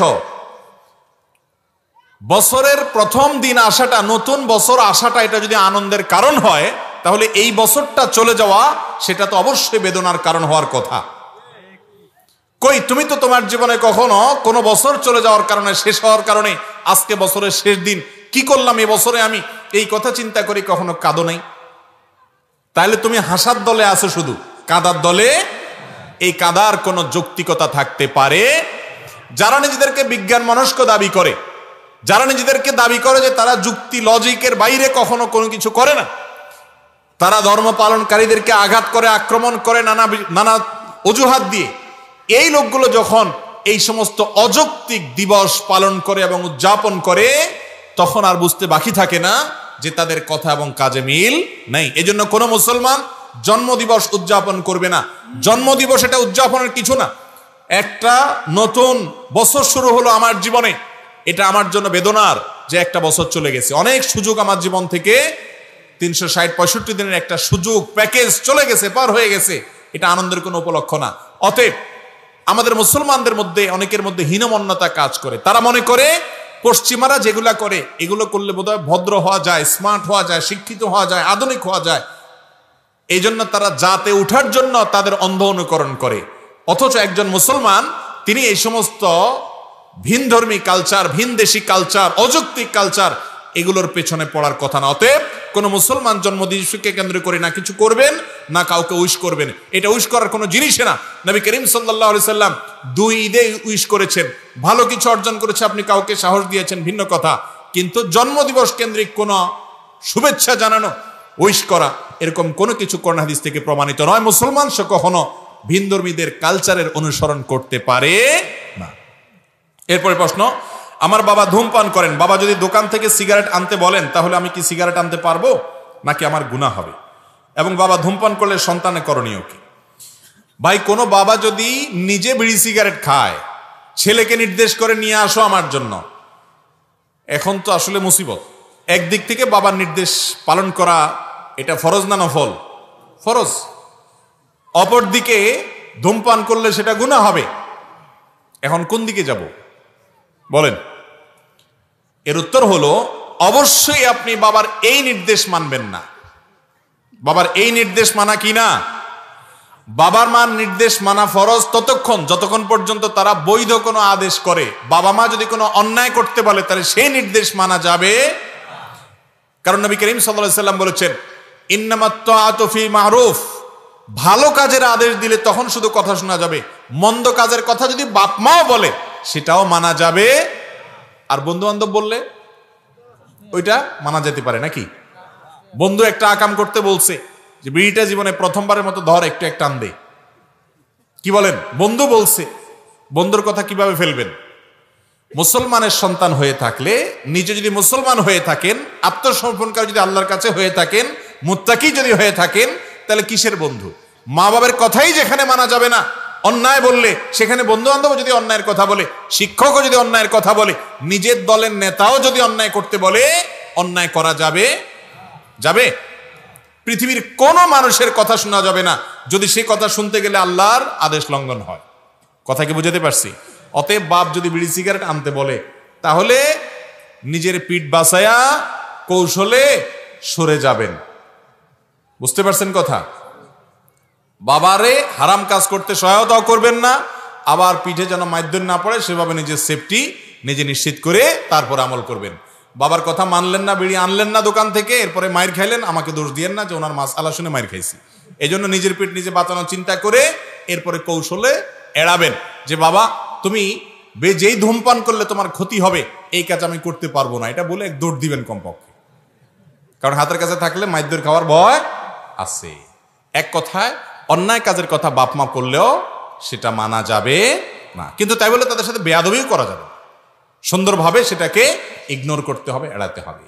বছরের প্রথম দিন আসাটা, নতুন বছর আসাটা, এটা যদি আনন্দের কারণ হয়, তাহলে এই বছরটা চলে যাওয়া সেটা তো অবশ্যই বেদনার কারণ হওয়ার কথা। কই, তুমি তো তোমার জীবনে কখনো কোনো বছর চলে যাওয়ার কারণে, শেষ হওয়ার কারণে, আজকে বছরের শেষ দিন, কি করলাম এ বছরে আমি, এই কথা চিন্তা করি কখনো কাঁদো নাই? তাহলে তুমি হাসার দলে আছো, শুধু কাঁদার দলে। এই কাঁদার কোনো যৌক্তিকতা থাকতে পারে? যারা নিজেদেরকে বিজ্ঞান মনস্ক দাবি করে, যারা নিজেদেরকে দাবি করে যে তারা যুক্তি লজিকের বাইরে কখনো কোনো কিছু করে না, তারা ধর্ম পালনকারীদেরকে আঘাত করে, আক্রমণ করে নানা অজুহাত দিয়ে, এই লোকগুলো যখন এই সমস্ত অযৌক্তিক দিবস পালন করে এবং উদযাপন করে, তখন আর বুঝতে বাকি থাকে না যে তাদের কথা এবং কাজে মিল নেই। এজন্য কোনো মুসলমান জন্মদিবস উদযাপন করবে না। জন্মদিবস এটা উদযাপনের কিছু না। একটা নতুন বছর শুরু হলো আমার জীবনে, এটা আমার জন্য বেদনার যে একটা বছর চলে গেছে। অনেক সুযোগ আমার জীবন থেকে, 360-65 দিনের একটা সুযোগ প্যাকেজ চলে গেছে, পার হয়ে গেছে। এটা আনন্দের কোনো উপলক্ষ না। অতএব আমাদের মুসলমানদের মধ্যে অনেকের মধ্যে হীনমন্যতা কাজ করে। তারা মনে করে পশ্চিমারা যেগুলা করে এগুলো করলে বোধহয় ভদ্র হওয়া যায়, স্মার্ট হওয়া যায়, শিক্ষিত হওয়া যায়, আধুনিক হওয়া যায়। এই জন্য তারা জাতে উঠার জন্য তাদের অন্ধ অনুকরণ করে। অথচ একজন মুসলমান তিনি এই সমস্ত ভিনধর্মী কালচার, ভিনদেশী কালচার, অযৌক্তিক কালচার এগুলোর পেছনে পড়ার কথা না। অতএব কোন মুসলমান জন্মদিবসকে কেন্দ্র করে না কিছু করবেন, না কাউকে উইশ করবেন। এটা উইশ করার কোনো জিনিসই না। নবী করিম সাল্লাল্লাহু আলাইহি সাল্লাম 2 ঈদে উইশ করেছেন, ভালো কিছু অর্জন করেছে, আপনি কাউকে সাহস দিয়েছেন ভিন্ন কথা, কিন্তু জন্মদিবস কেন্দ্রিক কোনো শুভেচ্ছা জানানো, উইশ করা, এরকম কোনো কিছু কোরআন হাদিস থেকে প্রমাণিত নয়। মুসলমান সে কখনো ভিনধর্মীদের কালচারের অনুসরণ করতে পারে না। এরপরে প্রশ্ন, আমার বাবা ধূমপান করেন, বাবা যদি দোকান থেকে সিগারেট আনতে বলেন তাহলে আমি কি সিগারেট আনতে পারবো নাকি আমার গুনাহ হবে? এবং বাবা ধূমপান করলে সন্তানের করণীয় কি? ভাই, কোনো বাবা যদি নিজে বিড়ি সিগারেট খায়, ছেলেকে নির্দেশ করে নিয়ে আসো আমার জন্য, এখন তো আসলে মুসিবত। একদিক থেকে বাবার নির্দেশ পালন করা এটা ফরজ না নফল? ফরজ। অপরদিকে ধূমপান করলে সেটা গুনাহ হবে। এখন কোন দিকে যাব বলেন? এর উত্তর হলো, অবশ্যই আপনি বাবার এই নির্দেশ মানবেন না। বাবার এই নির্দেশ মানা কি না? বাবার মার নির্দেশ মানা ফরজ যতক্ষণ পর্যন্ত তারা বৈধ কোনো আদেশ করে। বাবা মা যদি কোনো অন্যায় করতে বলে তাহলে সেই নির্দেশ মানা যাবে। কারণ নবী করিম সাল্লাল্লাহু আলাইহি সাল্লাম বলেছেন, ইন্নামাত তাআতু ফি মারুফ, ভালো কাজের আদেশ দিলে তখন শুধু কথা শোনা যাবে। মন্দ কাজের কথা যদি বাপ মাও বলে সেটাও মানা যাবে। আর বন্ধু বান্ধব বললে ওইটা মানা যেতে পারে নাকি? বন্ধু একটা আকাম করতে বলছে যে বিড়িটা জীবনে প্রথমবারের মতো ধর, একটু একটা টান দে, কি বলেন? বন্ধু বলছে, বন্ধুর কথা কিভাবে ফেলবেন? মুসলমানের সন্তান হয়ে থাকলে, নিজে যদি মুসলমান হয়ে থাকেন, আত্মসমর্পণকারী যদি আল্লাহর কাছে হয়ে থাকেন, মুত্তাকি যদি হয়ে থাকেন, তাহলে কিসের বন্ধু? মা বাবার কথাই যেখানে মানা যাবে না, অন্যায় বললে সেখানে বন্ধু বান্ধব যদি অন্যায়ের কথা বলে, শিক্ষকও যদি অন্যায়ের কথা বলে, নিজের দলের নেতাও যদি অন্যায় করতে বলে, অন্যায় করা যাবে? যাবে? পৃথিবীর কোন মানুষের কথা শোনা যাবে না যদি সে কথা শুনতে গেলে আল্লাহর আদেশ লঙ্ঘন হয়। কথা কি বুঝাতে পারছি? অতএব বাপ যদি বিড়ি সিগারেট আনতে বলে তাহলে নিজের পিঠ বাঁচায়া কৌশলে সরে যাবেন। বুঝতে পারছেন কথা? বাবারে হারাম কাজ করতে সহায়তাও করবেন না, আবার পিঠে যেন মাইদ্যন না পড়ে সেভাবে নিজের সেফটি নিজে নিশ্চিত করে তারপর আমল করবেন। বাবার কথা মানলেন না, বিড়ি আনলেন না দোকান থেকে, এরপরে মাইর খাইলেন, আমাকে দোষ দিয়েন না যে ওনার মাসআলা শুনে মাইর খাইছি। এই জন্য নিজের পেট নিজে বাঁচানোর চিন্তা করে এরপরে কৌশলে এড়াবেন যে বাবা তুমি যেই ধূমপান করলে তোমার ক্ষতি হবে এই কাজ আমি করতে পারবো না, এটা বলে এক দৌড় দিবেন কমপক্ষে। কারণ হাতের কাছে থাকলে মাইদ্যর খাওয়ার ভয় আছে। এক কথায় অন্যায় কাজের কথা বাপ মা করলেও সেটা মানা যাবে না, কিন্তু তাই বলে তাদের সাথে বেয়াদবিও করা যাবে না। সুন্দরভাবে সেটাকে ইগনোর করতে হবে, এড়াতে হবে।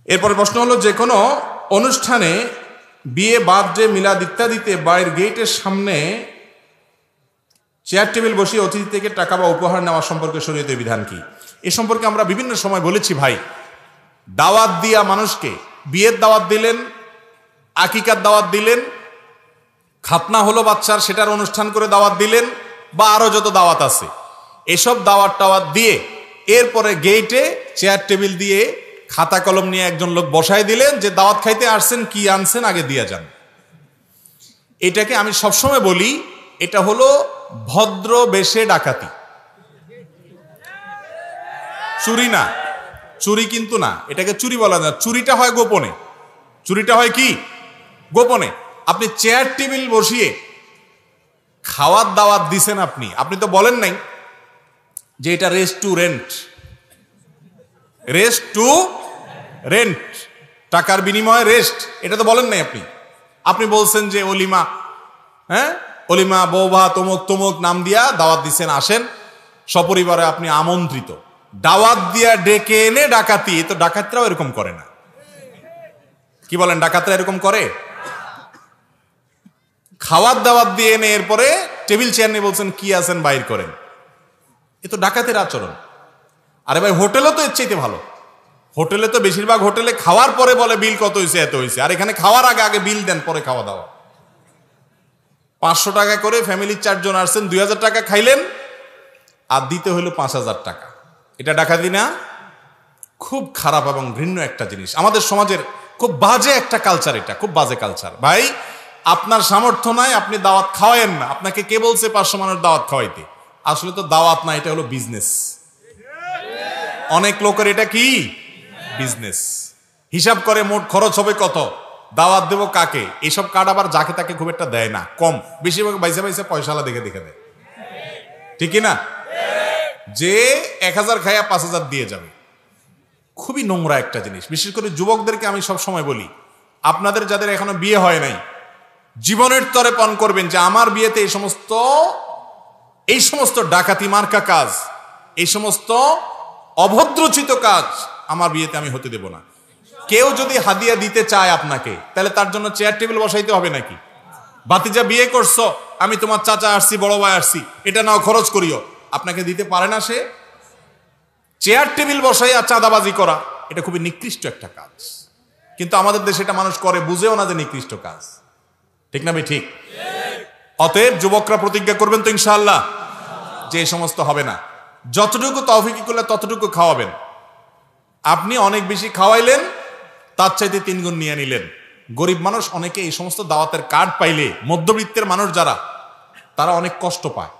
এরপরে প্রশ্ন হলো, যে কোনো অনুষ্ঠানে, বিয়ে, বার্থডে, মিলাদ ইত্যাদিতে বাড়ির গেটের সামনে চেয়ার টেবিল বসিয়ে অতিথি থেকে টাকা বা উপহার নেওয়া সম্পর্কে শরীয়তের বিধান কি? এ সম্পর্কে আমরা বিভিন্ন সময় বলেছি ভাই। দাওয়াত দিয়া মানুষকে, বিয়ের দাওয়াত দিলেন, আকিকার দাওয়াত দিলেন, খাতনা হলো বাচ্চার সেটার অনুষ্ঠান করে দাওয়াত দিলেন, বা আরো যত দাওয়াত আছে, এসব দাওয়াত টাওয়াত দিয়ে এরপরে গেটে চেয়ার টেবিল দিয়ে খাতা কলম নিয়ে একজন লোক বসাই দিলেন যে দাওয়াত খাইতে আসছেন, কি আনছেন আগে দিয়া যান। এটাকে আমি সবসময় বলি, এটা হলো ভদ্র বেশে ডাকাতি। চুরি না, চুরি কিন্তু না, এটাকে চুরি বলা যায়। চুরিটা হয় গোপনে, চুরিটা হয় কি গোপনে। আপনি চেয়ার টেবিল বসিয়ে খাওয়ার দাওয়াত দিছেন, আপনি তো বলেন নাই যে এটা রেস্টুরেন্ট, রেস্টুরেন্ট টাকার বিনিময়ে রেস্ট, এটা তো বলেন নাই আপনি বলছেন যে অলিমা, হ্যাঁ অলিমা, বৌভা, তমুক তমুক নাম দিয়া দাওয়াত দিছেন, আসেন সপরিবারে আপনি আমন্ত্রিত। দাওয়াত দিয়া ডেকে এনে ডাকাতি, তো ডাকাতরাও এরকম করে না। কি বলেন, ডাকাতরা এরকম করে? খাওয়ার দাওয়াত দিয়ে এনে এরপরে টেবিল চেয়ার নিয়ে বলছেন কি আছেন বাইর করেন, এ তো ডাকাতের আচরণ। আরে ভাই, হোটেলও তো এর চাইতে ভালো। হোটেলে তো বেশিরভাগ হোটেলে খাওয়ার পরে বলে বিল কত হয়েছে, এত হয়েছে, আর এখানে খাওয়ার আগে আগে বিল দেন, পরে খাওয়া দাওয়া। 500 টাকা করে ফ্যামিলির 4 জন আসছেন, 2000 টাকা খাইলেন, আর দিতে হইল 5000 টাকা। এটা ডাকাতি না? খুব খারাপ এবং ঘৃণ্য একটা জিনিস। আমাদের সমাজের খুব বাজে একটা কালচার, এটা খুব বাজে কালচার। ভাই, আপনার সামর্থ্য নাই, আপনি দাওয়াত খাওয়ায়েন না। আপনাকে কে বলছে 500 মানুষ দাওয়াত খাওয়াইতে? আসলে তো দাওয়াত না, এটা হলো বিজনেস। অনেক লোকের এটা কি বিজনেস। হিসাব করে মোট খরচ হবে কত, দাওয়াত দেব কাকে, এইসব কার্ড আবার যাকে তাকে খুব একটা দেয় না, কম। বেশিরভাগ বাইসে বাইসে পয়সালা দেখে দেখে দেয়, ঠিক না? যে 1000 খাইয়া 5000 দিয়ে যাবে, খুবই নোংরা একটা জিনিস। বিশেষ করে যুবকদেরকে আমি সব সময় বলি, আপনাদের যাদের এখনো বিয়ে হয় নাই, জীবনের তরে পণ করবেন যে আমার বিয়েতে এই সমস্ত ডাকাতি মার্কা কাজ, এই সমস্ত অভদ্রচিত কাজ আমার বিয়েতে আমি হতে দেব না। কেউ যদি হাদিয়া দিতে চায় আপনাকে, তাহলে তার জন্য চেয়ার টেবিল বসাইতে হবে নাকি? বাতিজা বিয়ে করছো, আমি তোমার চাচা আসছি, বড় ভাই আসছি, এটা নাও খরচ করিও, আপনাকে দিতে পারে না সে? চেয়ার টেবিল বসাইয়া চাঁদাবাজি করা, এটা খুবই নিকৃষ্ট একটা কাজ। কিন্তু আমাদের দেশে এটা মানুষ করে, বুঝেও না যে নিকৃষ্ট কাজ, ঠিক না? ঠিক। অতএব যুবকরা প্রতিজ্ঞা করবেন তো ইনশাআল্লাহ যে এই সমস্ত হবে না। যতটুকু তৌফিক করলে ততটুকু খাওয়াবেন। আপনি অনেক বেশি খাওয়াইলেন, তার চাইতে 3 গুণ নিয়ে নিলেন। গরিব মানুষ অনেকে এই সমস্ত দাওয়াতের কার্ড পাইলে, মধ্যবিত্তের মানুষ যারা, তারা অনেক কষ্ট পায়।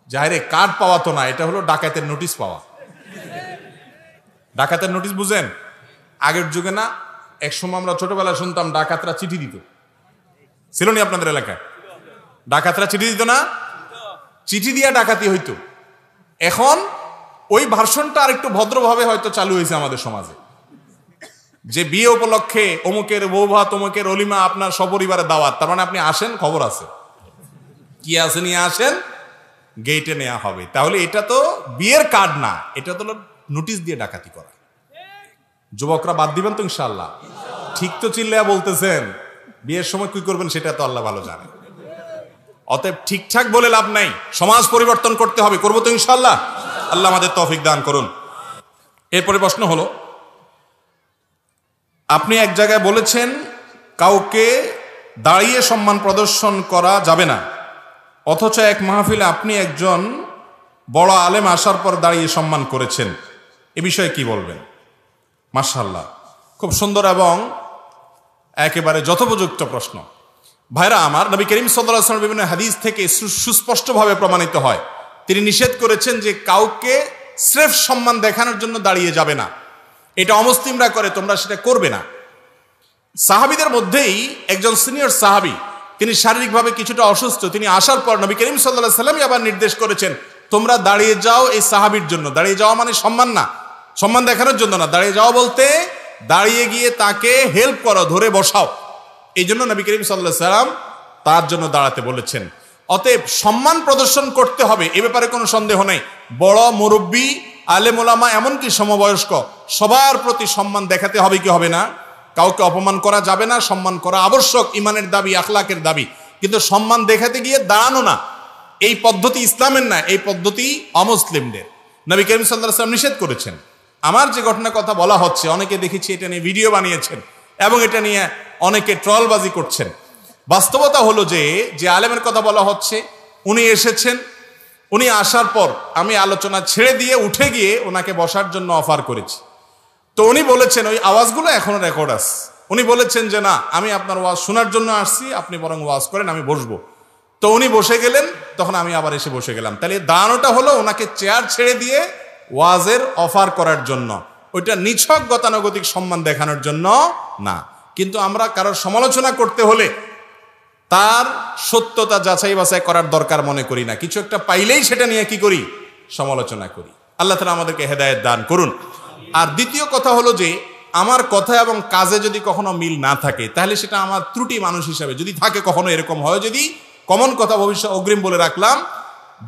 যাইরে কার্ড পাওয়া তো না, এটা হলো ডাকাতের নোটিশ পাওয়া। ডাকাতের নোটিশ বুঝেন? আগের যুগে না, একসময় আমরা ছোটবেলায় শুনতাম ডাকাতরা চিঠি দিত, ছিল নি আপনাদের এলাকায়? ডাকাতরা চিঠি দিত না? চিঠি দিয়া ডাকাতি হইতো। এখন ওই ভার্সনটা আরেকটু ভদ্রভাবে হয়তো চালু হয়েছে আমাদের সমাজে, যে বিয়ে উপলক্ষে অমুকের বৌভাত, অমুকের অলিমা, আপনার সপরিবারে দাওয়াত, তার মানে আপনি আসেন, খবর আছে, কি আছে নিয়ে আসেন, গেটে নেওয়া হবে। তাহলে এটা তো বিয়ের কার্ড না, এটা তো নোটিশ দিয়ে ডাকাতি করা। যুবকরা বাদ দিবেন তো ইনশাআল্লাহ? ঠিক তো চিল্লায়া বলতেছেন, বিয়ের সময় কি করবেন সেটা তো আল্লাহ ভালো জানে। অতএব ঠিকঠাক বলে লাভ নাই, সমাজ পরিবর্তন করতে হবে। করবো তো ইনশাআল্লাহ? আল্লাহ আমাদের তৌফিক দান করুন। এরপরে প্রশ্ন হলো, আপনি এক জায়গায় বলেছেন কাউকে দাঁড়িয়ে সম্মান প্রদর্শন করা যাবে না, অথচ এক মাহফিলে আপনি একজন বড় আলেম আসার পর দাঁড়িয়ে সম্মান করেছেন, এ বিষয়ে কি বলবেন? মাশাআল্লাহ, খুব সুন্দর এবং একেবারে যথোপযুক্ত প্রশ্ন। ভাইরা আমার, নবী করিম সাল্লাল্লাহু আলাইহি ওয়াসাল্লাম বিভিন্ন হাদিস থেকে সুস্পষ্টভাবে প্রমাণিত হয়, তিনি নিষেধ করেছেন যে কাউকে স্রেফ সম্মান দেখানোর জন্য দাঁড়িয়ে যাবে না। এটা অমুসলিমরা করে, তোমরা সেটা করবে না। সাহাবীদের মধ্যেই একজন সিনিয়র সাহাবী, তিনি শারীরিকভাবে কিছুটা অসুস্থ, তিনি আসার পর নবী করিম সাল্লাল্লাহু আলাইহি ওয়াসাল্লাম আবার নির্দেশ করেছেন, তোমরা দাঁড়িয়ে যাও এই সাহাবীর জন্য। দাঁড়িয়ে যাওয়া মানে সম্মান না, সম্মান দেখানোর জন্য না। দাঁড়িয়ে যাওয়া বলতে দাঁড়িয়ে গিয়ে তাকে হেল্প করো, ধরে বসাও। এই জন্য নবী করিম সাল্লাল্লাহু আলাইহি ওয়াসাল্লাম তার জন্য দাঁড়াতে বলেছেন। অতএব সম্মান প্রদর্শন করতে হবে, এ ব্যাপারে কোনো সন্দেহ নেই। বড়, মুরব্বী, আলেম ওলামা, এমনকি সমবয়স্ক, সবার প্রতি সম্মান দেখাতে হবে কি হবে না? কাউকে অপমান করা যাবে না, সম্মান করা আবশ্যক, ইমানের দাবি, আখলাকের দাবি। কিন্তু সম্মান দেখাতে গিয়ে দাঁড়ানো না, এই পদ্ধতি ইসলামের না, এই পদ্ধতি অমুসলিমদের। নবী করিম সাল্লাল্লাহু আলাইহি ওয়াসাল্লাম নিষেধ করেছেন। আমার যে ঘটনার কথা বলা হচ্ছে, অনেকে দেখেছি এটা নিয়ে ভিডিও বানিয়েছেন এবং এটা নিয়ে অনেকে ট্রলবাজি করছেন। বাস্তবতা হলো যে আলেমের কথা বলা হচ্ছে, উনি এসেছেন, উনি আসার পর আমি আলোচনা ছেড়ে দিয়ে উঠে গিয়ে ওনাকে বসার জন্য অফার করেছি। তো উনি বলেছেন, ওই আওয়াজগুলো এখনো রেকর্ড আছে, উনি বলেছেন যে না, আমি আপনার ওয়াজ শোনার জন্য আসছি, আপনি বরং ওয়াজ করেন, আমি বসবো। তো উনি বসে গেলেন, তখন আমি আবার এসে বসে গেলাম। তাহলে দাঁড়ানোটা হলো ওনাকে চেয়ার ছেড়ে দিয়ে ওয়াজের অফার করার জন্য, ওইটা নিছক গতানুগতিক সম্মান দেখানোর জন্য না। কিন্তু আমরা কারোর সমালোচনা করতে হলে তার সত্যতা যাচাই বাছাই করার দরকার মনে করি না। কিছু একটা পাইলেই সেটা নিয়ে কি করি? সমালোচনা করি। আল্লাহ তাআলা আমাদেরকে হেদায়েত দান করুন। আর দ্বিতীয় কথা হলো যে আমার কথা এবং কাজে যদি কখনো মিল না থাকে, তাহলে সেটা আমার ত্রুটি মানুষ হিসাবে যদি থাকে, কখনো এরকম হয়, যদি কমন কথা ভবিষ্যৎ অগ্রিম বলে রাখলাম,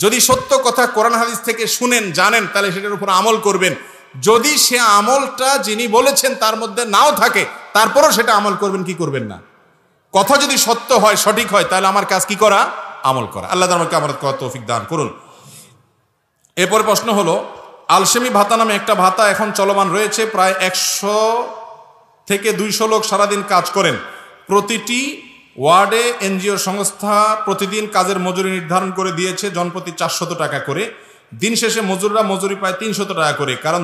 যদি সত্য কথা কোরআন হাদিস থেকে শুনেন, জানেন, তাহলে সেটার উপর আমল করবেন। যদি সে আমলটা যিনি বলেছেন তার মধ্যে নাও থাকে, তারপরও সেটা আমল করবেন কি করবেন না? কথা যদি সত্য হয়, সঠিক হয়, তাহলে আমার কাজ কি করা? আমল করা। আল্লাহ আমাকে আমার তৌফিক দান করুন। এরপরে প্রশ্ন হলো, আলসেমি ভাতা নামে একটা ভাতা এখন চলমান রয়েছে, প্রায় 100 থেকে 200 লোক সারাদিন কাজ করেন, প্রতিটি ওয়ার্ডে এনজিও সংস্থা প্রতিদিন কাজের মজুরি নির্ধারণ করে দিয়েছে জনপ্রতি 400 টাকা করে। দিন শেষে মজুররা মজুরি পায় 300 টাকা করে, কারণ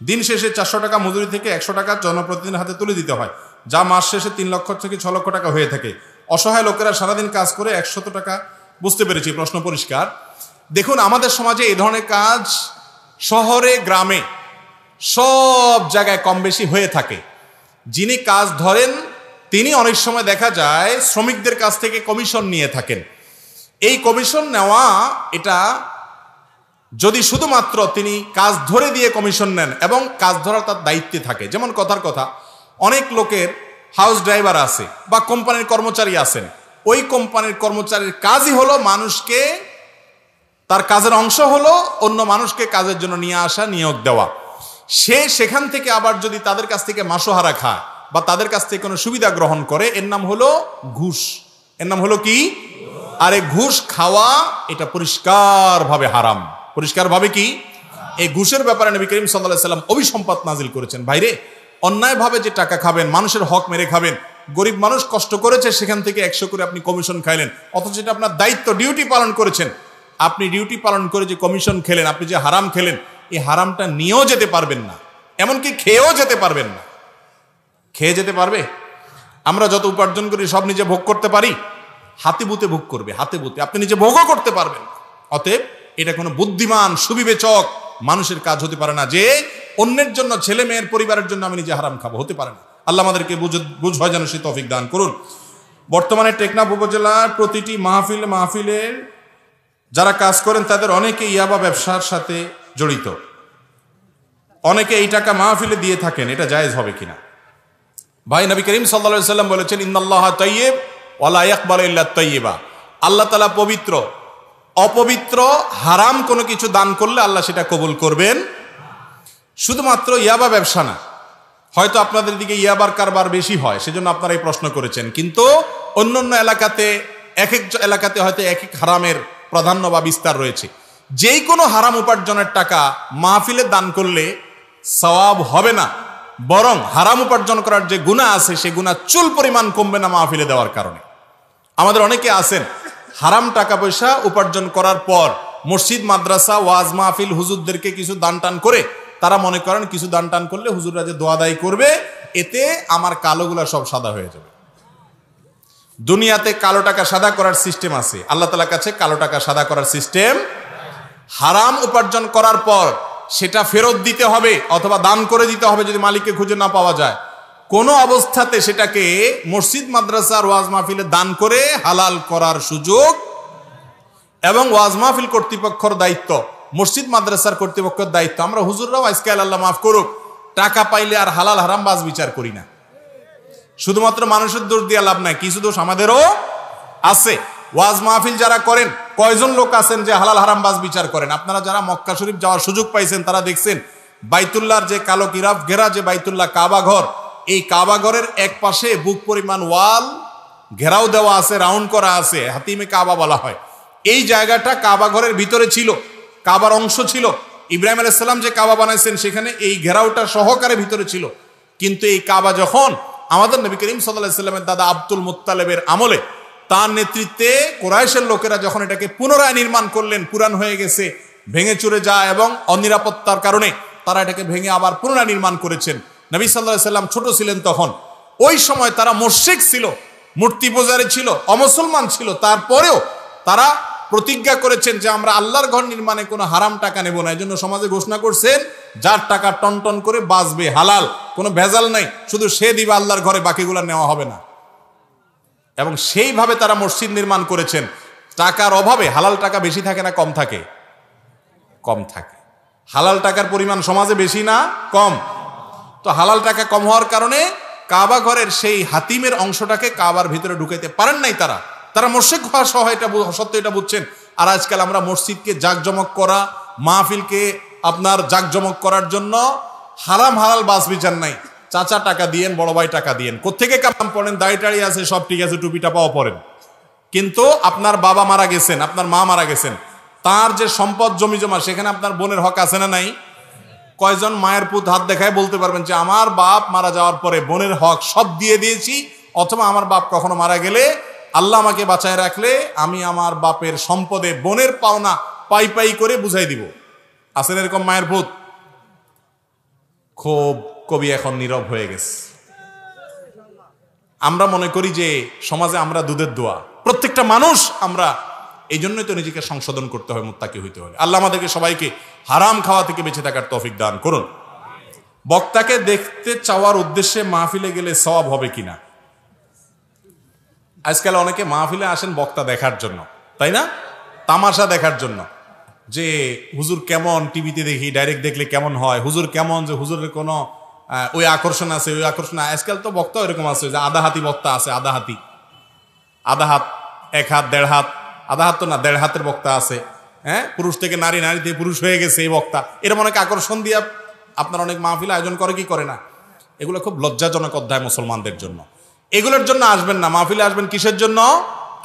দিন শেষে 400 টাকা মজুরি থেকে 100 টাকা জনপ্রতিনিধির হাতে তুলে দিতে হয়, যা মাস শেষে 3 লক্ষ থেকে 6 লক্ষ টাকা হয়ে থাকে। অসহায় লোকেরা সারাদিন কাজ করে 100 টাকা। বুঝতে পেরেছি, প্রশ্ন পরিষ্কার। দেখুন, আমাদের সমাজে এই ধরনের কাজ শহরে গ্রামে সব জায়গায় কম বেশি হয়ে থাকে। যিনি কাজ ধরেন তিনি অনেক সময় দেখা যায় শ্রমিকদের কাছ থেকে কমিশন নিয়ে থাকেন। এই কমিশন নেওয়া, এটা যদি শুধুমাত্র তিনি কাজ ধরে দিয়ে কমিশন নেন এবং কাজ ধরা তার দায়িত্বে থাকে, যেমন কথার কথা অনেক লোকের হাউস ড্রাইভার আছে বা কোম্পানির কর্মচারী আছেন, ওই কোম্পানির কর্মচারীর কাজই হলো মানুষকে, তার কাজের অংশ হলো অন্য মানুষকে কাজের জন্য নিয়ে আসা, নিয়োগ দেওয়া। সে সেখান থেকে আবার যদি তাদের কাছ থেকে মাসোহারা খায় বা তাদের কাছ থেকে কোনো সুবিধা গ্রহণ করে, এর নাম হলো ঘুষ। এর নাম হলো কি? আরে ঘুষ খাওয়া এটা পরিষ্কারভাবে হারাম। পরিষ্কারভাবে কি? এই ঘুষের ব্যাপারে নবী করিম সাল্লাল্লাহু আলাইহি ওয়াসাল্লাম অভিসম্পাত নাজিল করেছেন। ভাইরে, অন্যায়ভাবে যে টাকা খাবেন, মানুষের হক মেরে খাবেন, গরিব মানুষ কষ্ট করেছে সেখান থেকে 100 করে আপনি কমিশন খাইলেন, অথচ এটা আপনার দায়িত্ব, ডিউটি পালন করেছেন। আপনি ডিউটি পালন করে যে কমিশন খেলেন, আপনি যে হারাম খেলেন, এই হারামটা নিয়েও যেতে পারবেন না, এমনকি খেয়েও যেতে পারবেন না। খেয়ে যেতে পারবে? আমরা যত উপার্জন করি সব নিজে ভোগ করতে পারি? হাতে বুতে ভোগ করবে, হাতে বুতে। আপনি নিজে ভোগও করতে পারবেন না। অতএব এটা কোনো বুদ্ধিমান সুবিবেচক মানুষের কাজ হতে পারে না যে অন্যের জন্য, ছেলে মেয়ের পরিবারের জন্য আমি নিজে হারাম খাবো, হতে পারে না। আল্লাহ আমাদেরকে বুঝায় যেন সে তৌফিক দান করুন। বর্তমানে টেকনাফ উপজেলার প্রতিটি মাহফিলের যারা কাজ করেন তাদের অনেকে ইয়াবা ব্যবসার সাথে জড়িত। অনেকে এই টাকা মাহফিলে দিয়ে থাকেন, এটা জায়েজ হবে কিনা? ভাই, নবী করিম সাল্লাল্লাহু আলাইহি ওয়াসাল্লাম বলেছেন, ইন্নাল্লাহা তাইয়্যিব ওয়া লা ইয়াকবালু ইল্লা তাইয়্যিবা। আল্লাহ তাআলা পবিত্র, অপবিত্র হারাম কোনো কিছু দান করলে আল্লাহ সেটা কবুল করবেন। শুধুমাত্র ইয়াবা ব্যবসা না, হয়তো আপনাদের দিকে ইয়াবার কারবার বেশি হয় সেজন্য আপনারা এই প্রশ্ন করেছেন, কিন্তু অন্যান্য এলাকাতে, এক এক এলাকাতে হয়তো এক এক হারামের প্রাধান্য বা বিস্তার রয়েছে। যেই কোনো হারাম উপার্জনের টাকা মাহফিলে দান করলে সওয়াব হবে না, বরং হারাম উপার্জন করার যে গুনাহ আছে সে গুনাহ চুল পরিমাণ কমবে না মাহফিলে দেওয়ার কারণে। আমাদের অনেকে আছেন হারাম টাকা পয়সা উপার্জন করার পর মসজিদ, মাদ্রাসা, ওয়াজ মাহফিল, হুজুরদেরকে কিছু দান টান করে তারা মনে করেন কিছু দান টান করলে হুজুররা যে দোয়া দায়ী করবে, এতে আমার কালোগুলা সব সাদা হয়ে যাবে। দুনিয়াতে কালো টাকা সাদা করার সিস্টেম আছে, আল্লাহ তাআলার কাছে কালো টাকা সাদা করার সিস্টেম। হারাম উপার্জন করার পর সেটা ফেরত দিতে হবে অথবা দান করে দিতে হবে যদি মালিককে খুঁজে না পাওয়া যায়। কোনো অবস্থাতে সেটাকে মসজিদ, মাদ্রাসার ওয়াজ মাহফিলে দান করে হালাল করার সুযোগ, এবং ওয়াজ মাহফিল কর্তৃপক্ষের দায়িত্ব, মসজিদ মাদ্রাসার কর্তৃপক্ষের দায়িত্ব। আমরা হুজুররাও আজকাল, আল্লাহ মাফ করুক, টাকা পাইলে আর হালাল হারাম বাজ বিচার করি না। শুধুমাত্র মানুষের দোষ দিয়ে লাভ নাই, কিছু দোষ আমাদেরও আছে। ওয়াজ মাহফিল যারা করেন, কয়জন লোক আছেন যে হালাল হারাম বাজ বিচার করেন? আপনারা যারা মক্কা শরীফ যাওয়ার সুযোগ পাইছেন তারা দেখছেন বাইতুল্লাহর যে কালো কিরাফ ঘেরা যে বাইতুল্লাহ কাবা ঘর, এই কাবা ঘরের এক পাশে বুক পরিমাণ ওয়াল ঘেরাও দেওয়া আছে, রাউন্ড করা আছে, হাতিমে কাবা বলা হয়। এই জায়গাটা কাবা ঘরের ভিতরে ছিল, কাবার অংশ ছিল। ইব্রাহিম আলাইহিস সালাম যে কাবা বানাইছেন সেখানে এই ঘেরাওটা সহকারে ভিতরে ছিল। কিন্তু এই কাবা যখন আমাদের নবী করিম সাল্লাল্লাহু আলাইহি ওয়াসাল্লামের দাদা আব্দুল মুত্তালিবের আমলে, তার নেতৃত্বে কুরাইশের লোকেরা যখন এটাকে পুনরায় নির্মাণ করলেন, পুরান হয়ে গেছে, ভেঙে চুরে যায় এবং অনিরাপত্তার কারণে তারা এটাকে ভেঙে আবার পুনরায় নির্মাণ করেছেন। নবী সাল্লাল্লাহু আলাইহি ওয়াসাল্লাম ছোট ছিলেন তখন, ওই সময় তারা মুশরিক ছিল, মূর্তি পূজারী ছিল, অমুসলমান ছিল। তারপরেও তারা প্রতিজ্ঞা করেছেন যে আমরা আল্লাহর ঘর নির্মাণে কোনো হারাম টাকা নেব না। এই জন্য সমাজে ঘোষণা করছেন যার টাকা টন করে বাঁচবে, হালাল, কোনো ভেজাল নাই, শুধু সে দিবে আল্লাহর ঘরে, বাকিগুলো নেওয়া হবে না। এবং সেইভাবে তারা মসজিদ নির্মাণ করেছেন। টাকার অভাবে হালাল টাকা বেশি থাকে না কম থাকে? কম থাকে। হালাল টাকার পরিমাণ সমাজে বেশি না কম? তো হালাল টাকা কম হওয়ার কারণে কাবা ঘরের সেই হাতিমের অংশটাকে কাবার ভিতরে ঢুকাইতে পারেন নাই তারা মুশরিক হওয়া সহ এটা সত্য, এটা বুঝছেন। আর আজকাল আমরা মসজিদকে জাকজমক করা, মাহফিলকে আপনার জাকজমক করার জন্য হারাম হালাল বাস বিচার নাই। চাচা টাকা দিয়েন, বড় ভাই টাকা দিয়েন, কোত্থেকে কালাম পড়েন, দাড়ি টাড়ি আছে, সব ঠিক আছে, টুপিটা পাওয়া পড়েন, কিন্তু আপনার বাবা মারা গেছেন, আপনার মা মারা গেছেন, তার যে সম্পদ জমি জমা সেখানে আপনার বোনের হক আছে না নাই? কয়জন মায়ের পুত হাত দেখায় বলতে পারবেন যে আমার বাপ মারা যাওয়ার পরে বোনের হক সব দিয়ে দিয়েছি, অথবা আমার বাপ কখনো মারা গেলে আল্লাহ আমাকে বাঁচায় রাখলে আমি আমার বাপের সম্পদে বোনের পাওনা পাই পাই করে বুঝাই দিব। আছেন এরকম মায়ের ভূত? খুব কবি এখন নীরব হয়ে গেছে। আমরা মনে করি যে সমাজে আমরা দুধের দোয়া, প্রত্যেকটা মানুষ আমরা, এই জন্যই তো নিজেকে সংশোধন করতে হয়, মুত্তাকি হইতে হবে। আল্লাহ আমাদেরকে সবাইকে হারাম খাওয়া থেকে বেঁচে থাকার তৌফিক দান করুন। বক্তাকে দেখতে চাওয়ার উদ্দেশ্যে মাহফিলে গেলে সওয়াব হবে কিনা? আজকাল অনেকে মাহফিলে আসেন বক্তা দেখার জন্য, তাই না? তামাশা দেখার জন্য, যে হুজুর কেমন, টিভিতে দেখি, ডাইরেক্ট দেখলে কেমন হয়, হুজুর কেমন, যে হুজুরের কোনো ওই আকর্ষণ আছে, ওই আকর্ষণ। আজকাল তো বক্তা এরকম আছে যে আধা হাতি বক্তা আছে, আধা হাত, 1 হাত 1.5 হাত, আধা হাত তো না, 1.5 হাতের বক্তা আছে। হ্যাঁ, পুরুষ থেকে নারী, নারী থেকে পুরুষ হয়ে গেছে এই বক্তা। এরকম অনেক আকর্ষণ দিয়ে আপনার অনেক মাহফিল আয়োজন করে কি করে না? এগুলো খুব লজ্জাজনক অধ্যায় মুসলমানদের জন্য। এগুলোর জন্য আসবেন না, মাহফিলে আসবেন কিসের জন্য?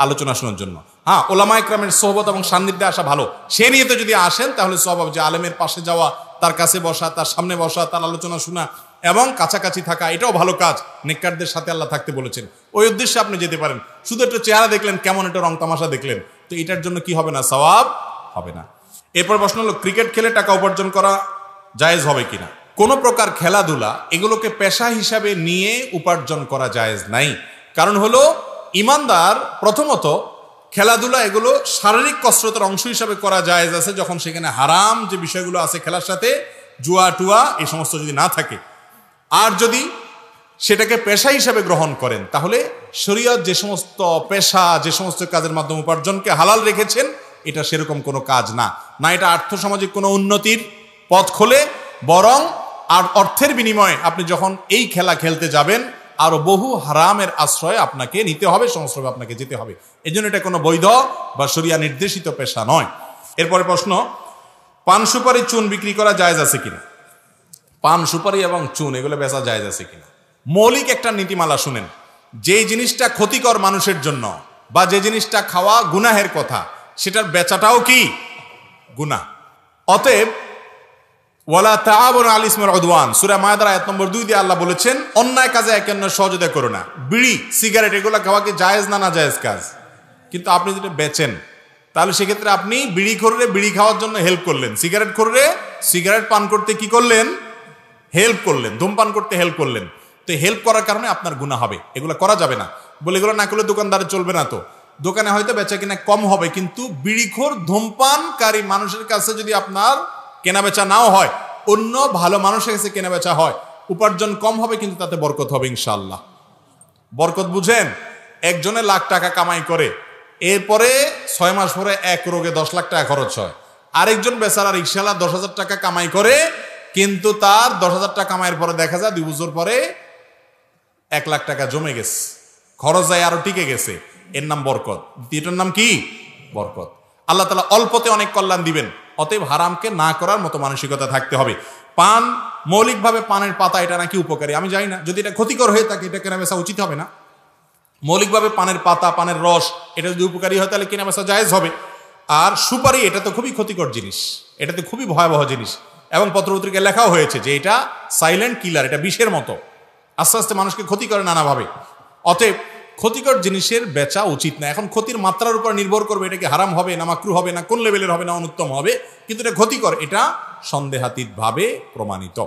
আলোচনা শোনার জন্য। হ্যাঁ, ওলামা ইকরামের সোহবত এবং সান্নিধ্যে আসা ভালো, সে নিয়ে তো যদি আসেন তাহলে সওয়াব। যে আলেমের পাশে যাওয়া, তার কাছে বসা, তার সামনে বসা, তার আলোচনা শোনা এবং কাছাকাছি থাকা, এটাও ভালো কাজ। নেককারদের সাথে আল্লাহ থাকতে বলেছেন, ওই উদ্দেশ্যে আপনি যেতে পারেন। শুধু একটু চেহারা দেখলেন, কেমন একটা রং তামাশা দেখলেন, তো এটার জন্য কি হবে না? সওয়াব হবে না। এরপর প্রশ্ন হলো, ক্রিকেট খেলে টাকা উপার্জন করা জায়েজ হবে কিনা? কোনো প্রকার খেলাধুলা এগুলোকে পেশা হিসাবে নিয়ে উপার্জন করা জায়েজ নাই। কারণ হলো, ইমানদার প্রথমত খেলাধুলা এগুলো শারীরিক কসরতের অংশ হিসাবে করা জায়েজ আছে, যখন সেখানে হারাম যে বিষয়গুলো আছে খেলার সাথে, জুয়া টুয়া এই সমস্ত যদি না থাকে। আর যদি সেটাকে পেশা হিসাবে গ্রহণ করেন, তাহলে শরীয়ত যে সমস্ত পেশা, যে সমস্ত কাজের মাধ্যমে উপার্জনকে হালাল রেখেছেন, এটা সেরকম কোনো কাজ না। না এটা আর্থসামাজিক কোনো উন্নতির পথ খোলে, বরং আর অর্থের বিনিময়ে আপনি যখন এই খেলা খেলতে যাবেন, আরো বহু হারামের আশ্রয় আপনাকে নিতে হবে, সংস্রবে আপনাকে যেতে হবে। এই জন্য এটা কোনো বৈধ বা শরিয়া নির্দেশিত পেশা নয়। এরপরে প্রশ্ন, পান সুপারি চুন বিক্রি করা জায়েজ আছে কিনা? পান সুপারি এবং চুন এগুলো বেচা জায়েজ আছে কিনা? মৌলিক একটা নীতিমালা শুনেন, যে জিনিসটা ক্ষতিকর মানুষের জন্য বা যে জিনিসটা খাওয়া গুনাহের কথা, সেটার বেচাটাও কি গুনাহ। অতএব ওয়ালা তাআবুনু আলাল ইসমি ওয়াল উদওয়ান, সূরা মায়েদার আয়াত নম্বর 2 দিয়ে আল্লাহ বলেছেন, অন্যায় কাজে একে অন্যের সহযোগিতা করো না। বিড়ি, সিগারেট এগুলো খাওয়া কি জায়েজ না জায়েজ কাজ? কিন্তু আপনি যদি বেচেন, তাহলে সেক্ষেত্রে আপনি বিড়ি খোররে বিড়ি খাওয়ার জন্য হেল্প করলেন, সিগারেট খোররে সিগারেট পান করতে কি করলেন? হেল্প করলেন, ধূমপান করতে হেল্প করলেন। তো হেল্প করার কারণে আপনার গুনাহ হবে, এগুলো করা যাবে না। বলে এগুলো না করলে দোকানদারে চলবে না। তো দোকানে হয়তো বেচা কিনা কম হবে, কিন্তু বিড়িখোর ধূমপানকারী মানুষের কাছে যদি আপনার কেনা বেচা নাও হয়, অন্য ভালো মানুষের কাছে কেনা বেচা হয়, উপার্জন কম হবে কিন্তু তাতে বরকত হবে ইনশাআল্লাহ। বরকত বুঝেন? একজনে লাখ টাকা কামাই করে, এরপরে 6 মাস পরে এক রোগে 10 লাখ টাকা খরচ হয়। আরেকজন বেচারা রিকশাওয়ালা 10,000 টাকা কামাই করে, কিন্তু তার 10,000 টাকা কামাইয়ের পরে দেখা যায় 2 বছর পরে 1 লাখ টাকা জমে গেছে, খরচ যায় আরো টিকে গেছে। এর নাম বরকত। এটার নাম কি? বরকত। আল্লাহ তাআলা অল্পতে অনেক কল্যাণ দিবেন। অতএব হারামকে না করার মতো মানসিকতা থাকতে হবে। পান, মৌলিকভাবে পানের পাতা এটা নাকি উপকারী, আমি জানি না। যদি এটা ক্ষতিকর হয়ে থাকে, এটা কেনা বেচা উচিত হবে না। মৌলিকভাবে পানের পাতা, পানের রস এটা যদি উপকারী হয়, তাহলে কেনা বেচা জায়েজ হবে। আর সুপারি এটা তো খুবই ক্ষতিকর জিনিস, এটা তো খুবই ভয়াবহ জিনিস, এবং পত্রপত্রিকায় লেখাও হয়েছে যে এটা সাইলেন্ট কিলার, এটা বিষের মতো, আস্তে আস্তে মানুষকে ক্ষতি করে নানাভাবে। অতএব ক্ষতিকর জিনিসের বেচা উচিত না। এখন ক্ষতির মাত্রার উপর নির্ভর করবে, এটা কি হারাম হবে না মাকরুহ হবে না কোন লেভেলের হবে না অনুত্তম হবে, কিন্তু এটা ক্ষতিকর, এটা সন্দেহাতীতভাবে প্রমাণিত।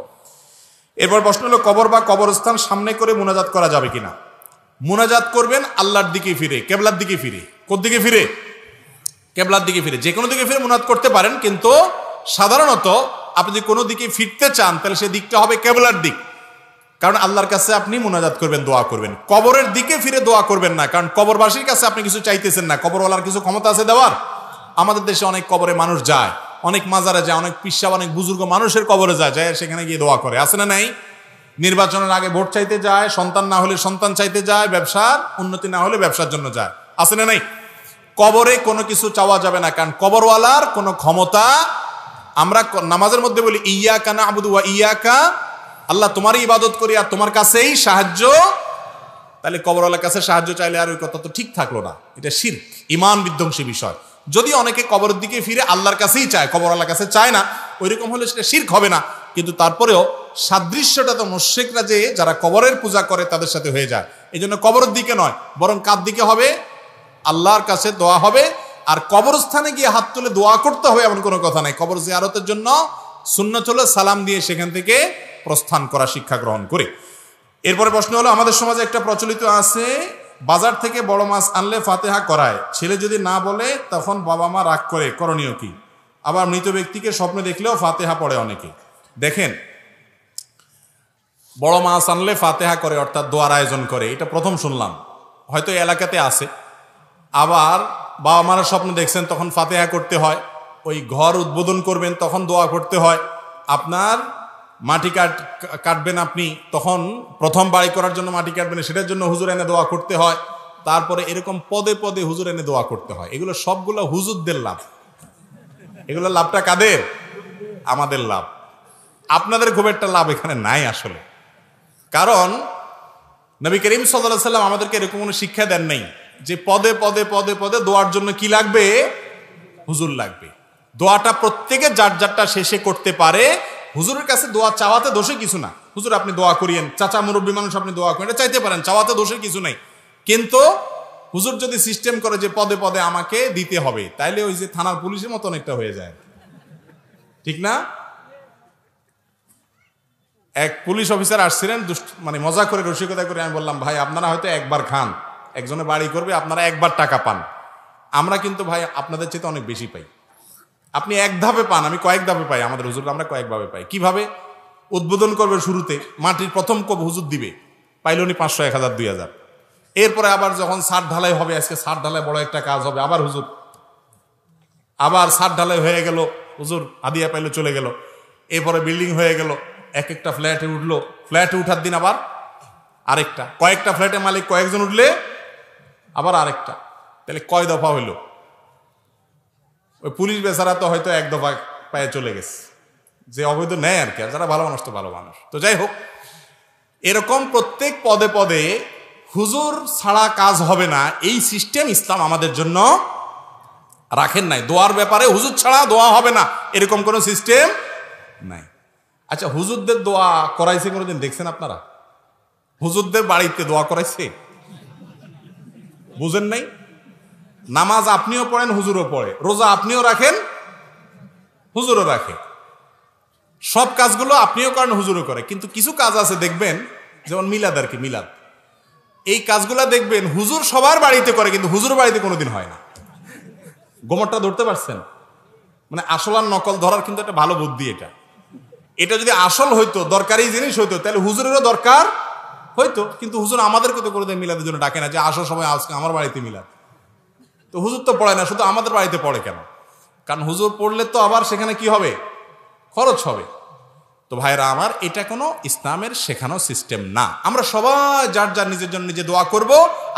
এরপর প্রশ্ন হলো, কবর বা কবরস্থান সামনে করে মুনাজাত করা যাবে কিনা? মুনাজাত করবেন আল্লাহর দিকে ফিরে, কেবলার দিকে ফিরে। কোন দিকে ফিরে? কেবলার দিকে ফিরে। যে কোনো দিকে ফিরে মুনাজাত করতে পারেন, কিন্তু সাধারণত আপনি যদি কোনো দিকে ফিরতে চান, তাহলে সেই দিকটা হবে কেবলার দিক। কারণ আল্লাহর কাছে আপনি মুনাজাত করবেন, দোয়া করবেন। কবরের দিকে ফিরে দোয়া করবেন না, কারণ কবরবাসীর কাছে আপনি কিছু চাইতেছেন না। কবরওয়ালার কিছু ক্ষমতা আছে দেওয়ার? আমাদের দেশে অনেক কবরে মানুষ যায়, অনেক মাজারে যায়, অনেক পিসাব, অনেক বুজুর্গ মানুষের কবরে যায়, সেখানে গিয়ে দোয়া করে। আছে না নাই? নির্বাচনের আগে ভোট চাইতে যায়, সন্তান না হলে সন্তান চাইতে যায়, ব্যবসার উন্নতি না হলে ব্যবসার জন্য যায়। আছে না নাই? কবরে কোনো কিছু চাওয়া যাবে না, কারণ কবরওয়ালার কোনো ক্ষমতা। আমরা নামাজের মধ্যে বলি, ইয়াকা না'বুদু ওয়া ইয়াকা, আল্লাহ তোমারই ইবাদত করি আর তোমার কাছেই সাহায্য। তাহলে কবরওয়ালার কাছে সাহায্য চাইলে আর ওই কথা তো ঠিক থাকলো না, এটা শিরক, ঈমান বিধ্বংসী বিষয়। যদি অনেকে কবরের দিকে ফিরে আল্লাহর কাছেই চায়, কবরওয়ালার কাছে চায় না, ওইরকম হলে সেটা শিরক হবে না, কিন্তু তারপরেও সাদৃশ্যটা তো মুশরিকরা যে যারা কবরের পূজা করে তাদের সাথে হয়ে যায়। এই জন্য কবরের দিকে নয়, বরং কার দিকে হবে? আল্লাহর কাছে দোয়া হবে। আর কবরস্থানে গিয়ে হাত তুলে দোয়া করতে হবে এমন কোনো কথা নাই। কবর জিয়ারতের জন্য সুন্নাত হলো সালাম দিয়ে সেখান থেকে প্রস্থান করা, শিক্ষা গ্রহণ করে। এরপরে প্রশ্ন হলো, আমাদের সমাজে একটা প্রচলিত আছে, বাজার থেকে বড় মাছ আনলে ফাতেহা করায়, ছেলে যদি না বলে তখন বাবা মা রাগ করে, করণীয় কি? আবার মৃত ব্যক্তিকে স্বপ্নে দেখলেও ফাতেহা পড়ে অনেকে। দেখেন, বড় মাছ আনলে ফাতেহা করে অর্থাৎ দোয়ার আয়োজন করে, এটা প্রথম শুনলাম, হয়তো এলাকাতে আছে। আবার বাবা মারা স্বপ্ন দেখছেন তখন ফাতেহা করতে হয়, ওই ঘর উদ্বোধন করবেন তখন দোয়া করতে হয়, আপনার মাটি কাটবেন আপনি তখন প্রথম বাড়ি করার জন্য মাটি কাটবেন, সেটার জন্য হুজুর এনে দোয়া করতে হয়, তারপরে এরকম পদে পদে হুজুর এনে দোয়া করতে হয়। এগুলো সবগুলো হুজুরদের লাভ। এগুলো লাভটা কাদের? আমাদের লাভ। আপনাদের খুব একটা লাভ এখানে নাই আসলে। কারণ নবী করিম সাল্লাল্লাহু আলাইহি ওয়াসাল্লাম আমাদেরকে এরকম কোনো শিক্ষা দেন নাই যে পদে পদে পদে পদে দোয়ার জন্য কি লাগবে? হুজুর লাগবে। দোয়াটা প্রত্যেকে যার যারটা শেষে করতে পারে। হুজুরের কাছে দোয়া চাওয়াতে দোষে কিছু না। হুজুর আপনি দোয়া করিয়েন, চাচা মুরব্বী মানুষ আপনি দোয়া করেন, এটা চাইতে পারেন, চাওয়াতে দোষের কিছু নাই। কিন্তু হুজুর যদি সিস্টেম করে যে পদে পদে আমাকে দিতে হবে, তাইলে ওই যে থানার পুলিশের মতন একটা হয়ে যায়, ঠিক না? এক পুলিশ অফিসার আসছিলেন, মানে মজা করে রসিকতা করে, আমি বললাম ভাই আপনারা হয়তো একবার খান, একজনে বাড়ি করবে, আপনারা একবার টাকা পান, আমরা কিন্তু ভাই আপনাদের চেয়ে অনেক বেশি পাই। আপনি এক ধাপে পান, আমি কয়েক ধাপে পাই, আমাদের হুজুর আমরা কয়েকভাবে পাই। কিভাবে? উদ্বোধন করবে শুরুতে, মাটির প্রথম কোপ হুজুর দিবে, পাইলনি 500, 1000, 2000। এরপরে আবার যখন ছাদ ঢালাই হবে, আজকে ছাদ ঢালাই বড় একটা কাজ হবে, আবার হুজুর, আবার ছাদ ঢালাই হয়ে গেল, হুজুর হাদিয়া পাইলো, চলে গেল। এরপরে বিল্ডিং হয়ে গেল, এক একটা ফ্ল্যাটে উঠলো, ফ্ল্যাটে উঠার দিন আবার আরেকটা, কয়েকটা ফ্ল্যাটের মালিক কয়েকজন উঠলে আবার আরেকটা, তাহলে কয় দফা হইল? ওই পুলিশ বেচারা তো হয়তো এক দফা পায়ে চলে গেছে, যে অবৈধ নেয় আর কি। আর যারা ভালো মানুষ তো ভালো মানুষ। তো যাই হোক, এরকম প্রত্যেক পদে পদে হুজুর ছাড়া কাজ হবে না, এই সিস্টেম ইসলাম আমাদের জন্য রাখেন নাই। দোয়ার ব্যাপারে হুজুর ছাড়া দোয়া হবে না, এরকম কোনো সিস্টেম নাই। আচ্ছা, হুজুরদের দোয়া করাইছে কোনোদিন দেখছেন আপনারা? হুজুরদের বাড়িতে দোয়া করাইছে? বুঝেন নাই? নামাজ আপনিও পড়েন, হুজুরও পড়ে, রোজা আপনিও রাখেন, হুজুরও রাখে, সব কাজগুলো আপনিও করেন, হুজুরও করে। কিন্তু কিছু কাজ আছে দেখবেন, যেমন মিলাদ আর কি, মিলাদ, এই কাজগুলা দেখবেন হুজুর সবার বাড়িতে করে, কিন্তু হুজুর বাড়িতে কোনোদিন হয় না। গোমরটা ধরতে পারছেন? মানে আসল আর নকল ধরার কিন্তু একটা ভালো বুদ্ধি এটা। এটা যদি আসল হইতো, দরকারি জিনিস হইতো, তাহলে হুজুরেরও দরকার হইতো। কিন্তু হুজুর আমাদেরকে তো কোনোদিন মিলাদের জন্য ডাকে না যে আসো সময় আজকে আমার বাড়িতে মিলাদ। তো হুজুর তো পড়ে না, শুধু আমাদের বাড়িতে পড়ে কেন? কারণ হুজুর পড়লে তো আবার সেখানে কি হবে? খরচ হবে। তো ভাইরা আমার, এটা কোনো ইসলামের শেখানো সিস্টেম না। আমরা সবাই যার যার নিজের জন্য নিজে দোয়া করব,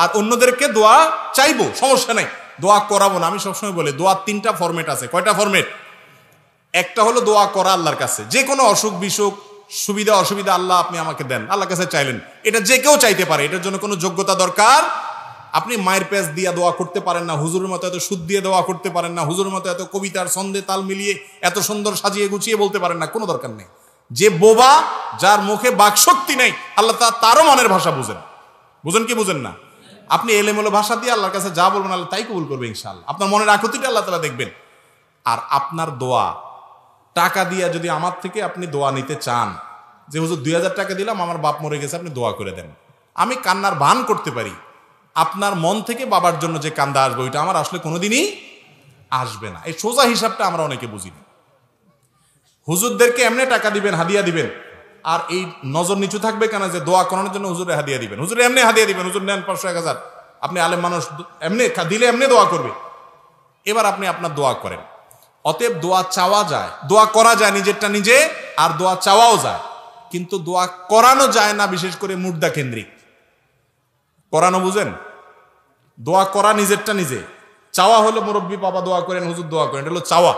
আর অন্যদেরকে দোয়া চাইবো, সমস্যা নেই, দোয়া করাবো না। আমি সবসময় বলি দোয়ার 3টা ফরম্যাট আছে। কয়টা ফরম্যাট? একটা হলো দোয়া করা আল্লাহর কাছে, যে কোনো অসুখ বিসুখ, সুবিধা অসুবিধা আল্লাহ আপনি আমাকে দেন, আল্লাহর কাছে চাইলেন, এটা যে কেউ চাইতে পারে, এটার জন্য কোনো যোগ্যতা দরকার। আপনি মায়ের পেজ দিয়ে দোয়া করতে পারেন না, হুজুরের মতো এত সুদ দিয়ে দোয়া করতে পারেন না, হুজুরের মতো এত কবিতার ছন্দে তাল মিলিয়ে এত সুন্দর সাজিয়ে গুছিয়ে বলতে পারেন না, কোনো দরকার নেই। যে বোবা, যার মুখে বাকশক্তি নেই, আল্লাহ তারও মনের ভাষা বুঝেন। বুঝেন কি বুঝেন না? আপনি এলেমেলো ভাষা দিয়ে আল্লাহর কাছে যা বলবেন, আল্লাহ তাই কবুল করবে ইনশাআল্লাহ। আপনার মনের আকুতিটা আল্লাহ তাআলা দেখবেন। আর আপনার দোয়া টাকা দিয়া যদি আমার থেকে আপনি দোয়া নিতে চান, যে হুজুর 2000 টাকা দিলাম, আমার বাপ মরে গেছে, আপনি দোয়া করে দেন, আমি কান্নার ভান করতে পারি, আপনার মন থেকে বাবার জন্য যে কান্দা আসবে, ওইটা আমার আসলে কোনোদিনই আসবে না। এই সোজা হিসাবটা আমরা অনেকে বুঝি না। হুজুরদেরকে এমনি টাকা দিবেন, হাদিয়া দিবেন, আর এই নজর নিচু থাকবে কেন যে দোয়া করানোর জন্য হুজুরে হাদিয়া দিবেন, হুজুরে এমনি হাদিয়া দিবেন, হুজুর নেন 500, 1000, আপনি আলেম মানুষ, এমনি দিলে এমনি দোয়া করবে। এবার আপনি আপনার দোয়া করেন। অতএব দোয়া চাওয়া যায়, দোয়া করা যায় নিজেরটা নিজে, আর দোয়া চাওয়াও যায়, কিন্তু দোয়া করানো যায় না, বিশেষ করে মুর্দা কেন্দ্রিক। করানো বুঝেন? দোয়া করা নিজেরটা নিজে, চাওয়া হলো মুরব্বী বাবা দোয়া করেন, হুজুর দোয়া করেন, এটা হলো চাওয়া,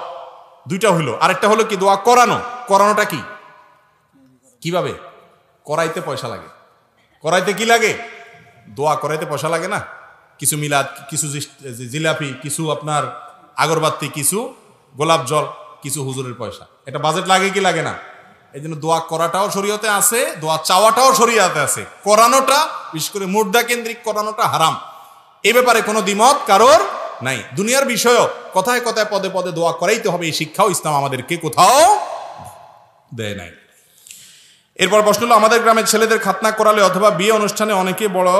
দুইটা হইলো। আরেকটা হলো কি দোয়া করানো। করানোটা কি? কিভাবে? করাইতে পয়সা লাগে। করাইতে কি লাগে? দোয়া করাইতে পয়সা লাগে না? কিছু মিলাদ, কিছু জিলাপি, কিছু আপনার আগরবাতি, কিছু গোলাপ জল, কিছু হুজুরের পয়সা, এটা বাজেট লাগে কি লাগে না? এই জন্য দোয়া করাটাও শরীয়তে আছে, দোয়া চাওয়াটাও শরীয়তে আছে, করানোটা বিশেষ করে মুর্দা কেন্দ্রিক করানোটা হারাম। এই ব্যাপারে কোনো দ্বিমত কারোর নাই। দুনিয়ার বিষয়ও কথায় কথায় পদে পদে দোয়া করাইতে হবে, এই শিক্ষাও ইসলাম আমাদেরকে কোথাও দেয় নাই। এরপর প্রশ্ন হলো, আমাদের গ্রামের ছেলেদের খাতনা করালে অথবা বিয়ে অনুষ্ঠানে অনেকে বড়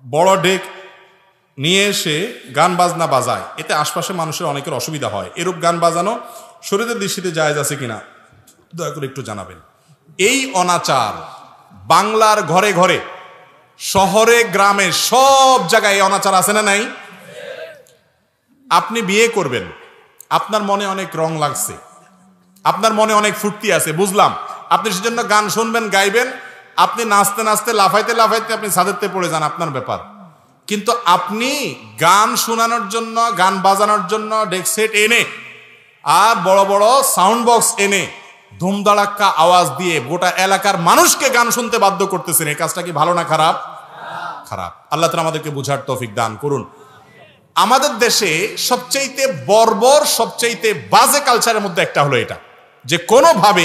বড় ডেক নিয়ে এসে গান বাজনা বাজায়, এতে আশপাশে মানুষের অনেকের অসুবিধা হয়। এরূপ গান বাজানো শরীরের দৃষ্টিতে জায়েজ আছে কিনা দয়া করে একটু জানাবেন। এই অনাচার বাংলার ঘরে ঘরে, শহরে গ্রামে সব জায়গায় এই অনাচার আছে না নাই? আপনি বিয়ে করবেন, আপনার মনে অনেক রং লাগছে, আপনার মনে অনেক ফুর্তি আছে, বুঝলাম। আপনি সেজন্য গান শুনবেন, গাইবেন, আপনি নাচতে নাচতে লাফাইতে লাফাইতে আপনি ছাদেরতে পড়ে যান, আপনার ব্যাপার। কিন্তু আপনি গান শোনানোর জন্য, গান বাজানোর জন্য ডেক সেট এনে আর বড় বড় সাউন্ড বক্স এনে ধুমধাড়াক্কা আওয়াজ দিয়ে গোটা এলাকার মানুষকে গান শুনতে বাধ্য করতেছেন, এই কাজটা কি ভালো না খারাপ? খারাপ। আল্লাহ তাআলা আমাদেরকে বুঝার তৌফিক দান করুন। আমাদের দেশে সবচাইতে বর্বর, সবচাইতে বাজে কালচারের মধ্যে একটা হলো এটা, যে কোনোভাবে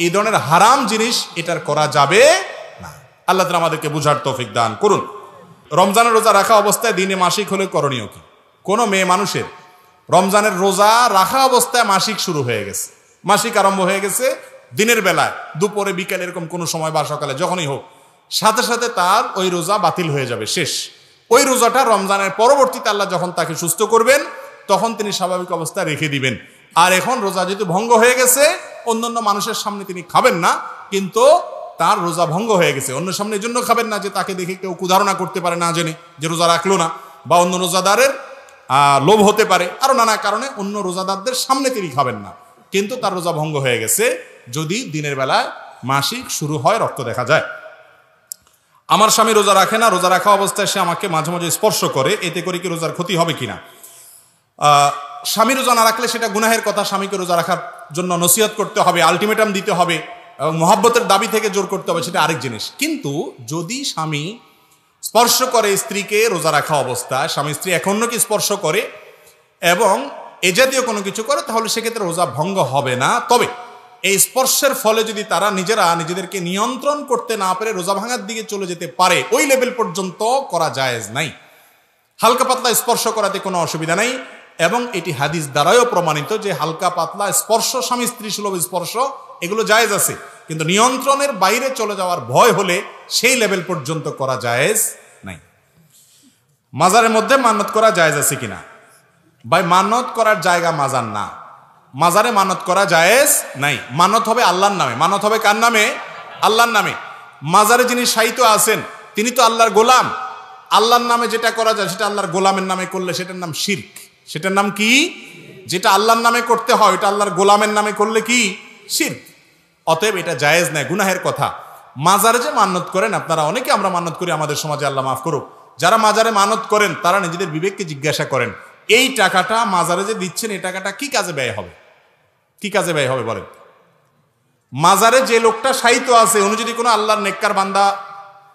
এই ধরনের হারাম জিনিস এটার করা যাবে না। আল্লাহ তাআলা আমাদেরকে বুঝার তৌফিক দান করুন। রমজানের রোজা রাখা অবস্থায় দিনে মাসিক হলে করণীয় কি? কোনো মেয়ে মানুষের রমজানের রোজা রাখা অবস্থায় মাসিক শুরু হয়ে গেছে, মাসিক আরম্ভ হয়ে গেছে, দিনের বেলায়, দুপুরে, বিকালে, এরকম কোনো সময় বা সকালে যখনই হোক, সাথে সাথে তার ওই রোজা বাতিল হয়ে যাবে, শেষ। ওই রোজাটা রমজানের পরবর্তীতে আল্লাহ যখন তাকে সুস্থ করবেন তখন তিনি স্বাভাবিক অবস্থায় রেখে দিবেন। আর এখন রোজা যেহেতু ভঙ্গ হয়ে গেছে, অন্যান্য মানুষের সামনে তিনি খাবেন না, কিন্তু তার রোজা ভঙ্গ হয়ে গেছে। অন্য সামনে এই জন্য খাবেন না যে তাকে দেখে কেউ কুধারণা করতে পারে না জেনে যে রোজা রাখলো না, বা অন্য রোজাদারের লোভ হতে পারে, আরো নানা কারণে অন্য রোজাদারদের সামনে তিনি খাবেন না, কিন্তু তার রোজা ভঙ্গ হয়ে গেছে যদি দিনের বেলায় মাসিক শুরু হয়, রক্ত দেখা যায়। আমার স্বামী রোজা রাখে না, রোজা রাখা অবস্থায় সে আমাকে মাঝে মাঝে স্পর্শ করে, এতে করে কি রোজার ক্ষতি হবে কিনা? স্বামী রোজা না রাখলে সেটা গুনাহের কথা, স্বামীকে রোজা রাখার জন্য নসিহত করতে হবে, আলটিমেটাম দিতে হবে, এবং মহব্বতের দাবি থেকে জোর করতে হবে, সেটা আরেক জিনিস। কিন্তু যদি স্বামী স্পর্শ করে স্ত্রীকে রোজা রাখা অবস্থায়, স্বামী স্ত্রী এক অন্যকে স্পর্শ করে এবং এ জাতীয় কোনো কিছু করে, তাহলে সেক্ষেত্রে রোজা ভঙ্গ হবে না। তবে এই স্পর্শের ফলে যদি তারা নিজেরা নিজেদেরকে নিয়ন্ত্রণ করতে না পারে রোজা ভাঙার দিকে চলে যেতে পারে, ওই লেভেল পর্যন্ত করা জায়েজ নাই। হালকা পাতলা স্পর্শ করাতে কোনো অসুবিধা নাই, এবং এটি হাদিস দ্বারাও প্রমাণিত যে হালকা পাতলা স্পর্শ, স্বামী স্ত্রী সুলভ স্পর্শ, এগুলো জায়েজ আছে। কিন্তু নিয়ন্ত্রণের বাইরে চলে যাওয়ার ভয় হলে সেই লেভেল পর্যন্ত করা জায়েজ নাই। মাজারের মধ্যে মান্নত করা জায়েজ আছে কিনা? ভাই, মানত করার জায়গা মাজার না, মাজারে মানত করা জায়েজ নাই। মানত হবে আল্লাহর নামে। মানত হবে কার নামে? আল্লাহর নামে। মাজারে যিনি শায়িত আছেন তিনি তো আল্লাহর গোলাম। আল্লাহর নামে যেটা করা যায় সেটা আল্লাহর গোলামের নামে করলে সেটার নাম শিরক। সেটার নাম কি? যেটা আল্লাহর নামে করতে হয় এটা আল্লাহর গোলামের নামে করলে কি? শিরক। অতএব এটা জায়েজ নাই, গুনাহের কথা। মাজারে যে মানত করেন আপনারা, অনেকে আমরা মানত করি আমাদের সমাজে, আল্লাহ মাফ করুক, যারা মাজারে মানত করেন তারা নিজেদের বিবেককে জিজ্ঞাসা করেন, এই টাকাটা মাজারে যে দিচ্ছেন এই টাকাটা কি কাজে ব্যয় হবে? কি কাজে ব্যয় হবে বলেন? মাজারে যে লোকটা শায়িত আছে উনি যদি কোনো আল্লাহর নেককার বান্দা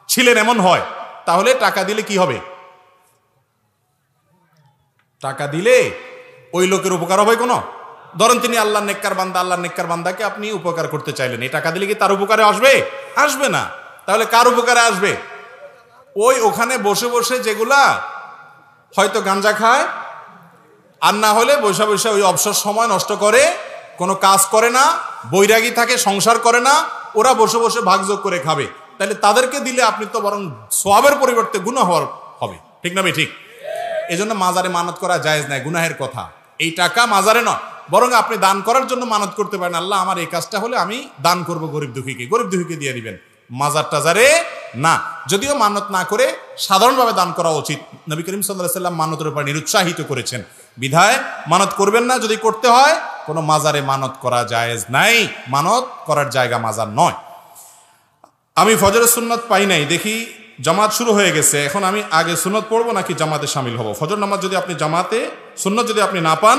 ছিলেন এমন হয়, তাহলে টাকা দিলে কি হবে? টাকা দিলে ওই লোকের উপকার হবে কোনো? ধরেন তিনি আল্লাহর নেককার বান্দা, আল্লাহর নেককার বান্দাকে আপনি উপকার করতে চাইলেন, এই টাকা দিলে কি তার উপকারে আসবে? আসবে না। তাহলে কার উপকারে আসবে? ওই ওখানে বসে বসে যেগুলা হয়তো গাঞ্জা খায়, আর না হলে বসে বসে ওই অবসর সময় নষ্ট করে, কোনো কাজ করে না, বৈরাগী থাকে, সংসার করে না, ওরা বসে বসে ভাগযোগ করে খাবে, তাহলে তাদেরকে দিলে আপনি তো বরং সওয়াবের পরিবর্তে গুনাহ হবে। ঠিক না? ঠিক। এই জন্য মাজারে মানত করা জায়েজ নাই, গুনাহের কথা। এই টাকা মাজারে নয়, বরং আপনি দান করার জন্য মানত করতে পারেন, আল্লাহ আমার এই কাজটা হলে আমি দান করব গরিব দুঃখীকে, গরিব দুঃখীকে দিয়ে দিবেন। মাজার টাজারে না। যদিও মানত না করে সাধারণভাবে দান করা উচিত। নবী করিম সাল্লাল্লাহু আলাইহি ওয়াসাল্লাম মানতের উপর নিরুৎসাহিত করেছেন, বিধায় মানত করবেন না। যদি করতে হয় কোনো মাজারে মানত করা জায়েজ নাই, মানত করার জায়গা মাজার নয়। আমি ফজরের সুন্নত পাই নাই, দেখি জামাত শুরু হয়ে গেছে, এখন আমি আগে সুন্নত পড়বো নাকি জামাতে শামিল হব? ফজর নামাজ যদি আপনি জামাতে, সুন্নত যদি আপনি না পান,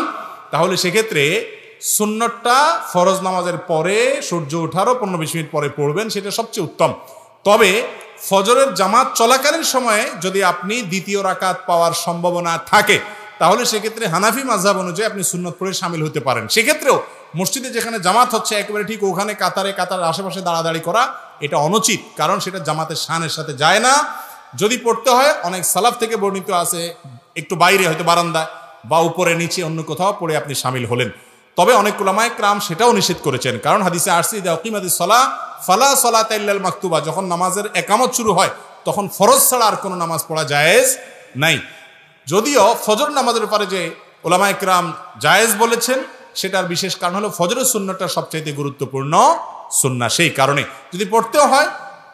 তাহলে সেক্ষেত্রে সুন্নতটা ফরজ নামাজের পরে সূর্য ওঠারও 15-20 মিনিট পরে পড়বেন, সেটা সবচেয়ে উত্তম। তবে ফজরের জামাত চলাকালীন সময়ে যদি আপনি দ্বিতীয় রাকাত পাওয়ার সম্ভাবনা থাকে, তাহলে সেক্ষেত্রে হানাফি মাযহাব অনুযায়ী আপনি সুন্নত পড়ে শামিল হতে পারেন। সেক্ষেত্রেও মসজিদে যেখানে জামাত হচ্ছে একেবারে ঠিক ওখানে কাতারের আশেপাশে দাঁড়াদাঁড়ি করা এটা অনুচিত, কারণ সেটা জামাতের শানের সাথে যায় না। যদি পড়তে হয় অনেক সালাফ থেকে বর্ণিত আছে একটু বাইরে হয়তো বারান্দায় বা উপরে নিচে অন্য কোথাও পড়ে আপনি শামিল হলেন। তবে অনেক উলামায়ে কেরাম সেটাও নিষেধ করেছেন, কারণ হাদিসে আসছে ইযা উকিমাতিস সালাহ ফালা সালাতা ইল্লাল মাকতুবা, যখন নামাজের একামত শুরু হয় তখন ফরজ ছাড়া আর কোনো নামাজ পড়া জায়েজ নাই। যদিও ফজর নামাজের ব্যাপারে যে উলামায়ে কেরাম জায়েজ বলেছেন সেটার বিশেষ কারণ হলো ফজরের সুন্নতটা সবচাইতে গুরুত্বপূর্ণ সুন্নাহ, সেই কারণে যদি পড়তেও হয়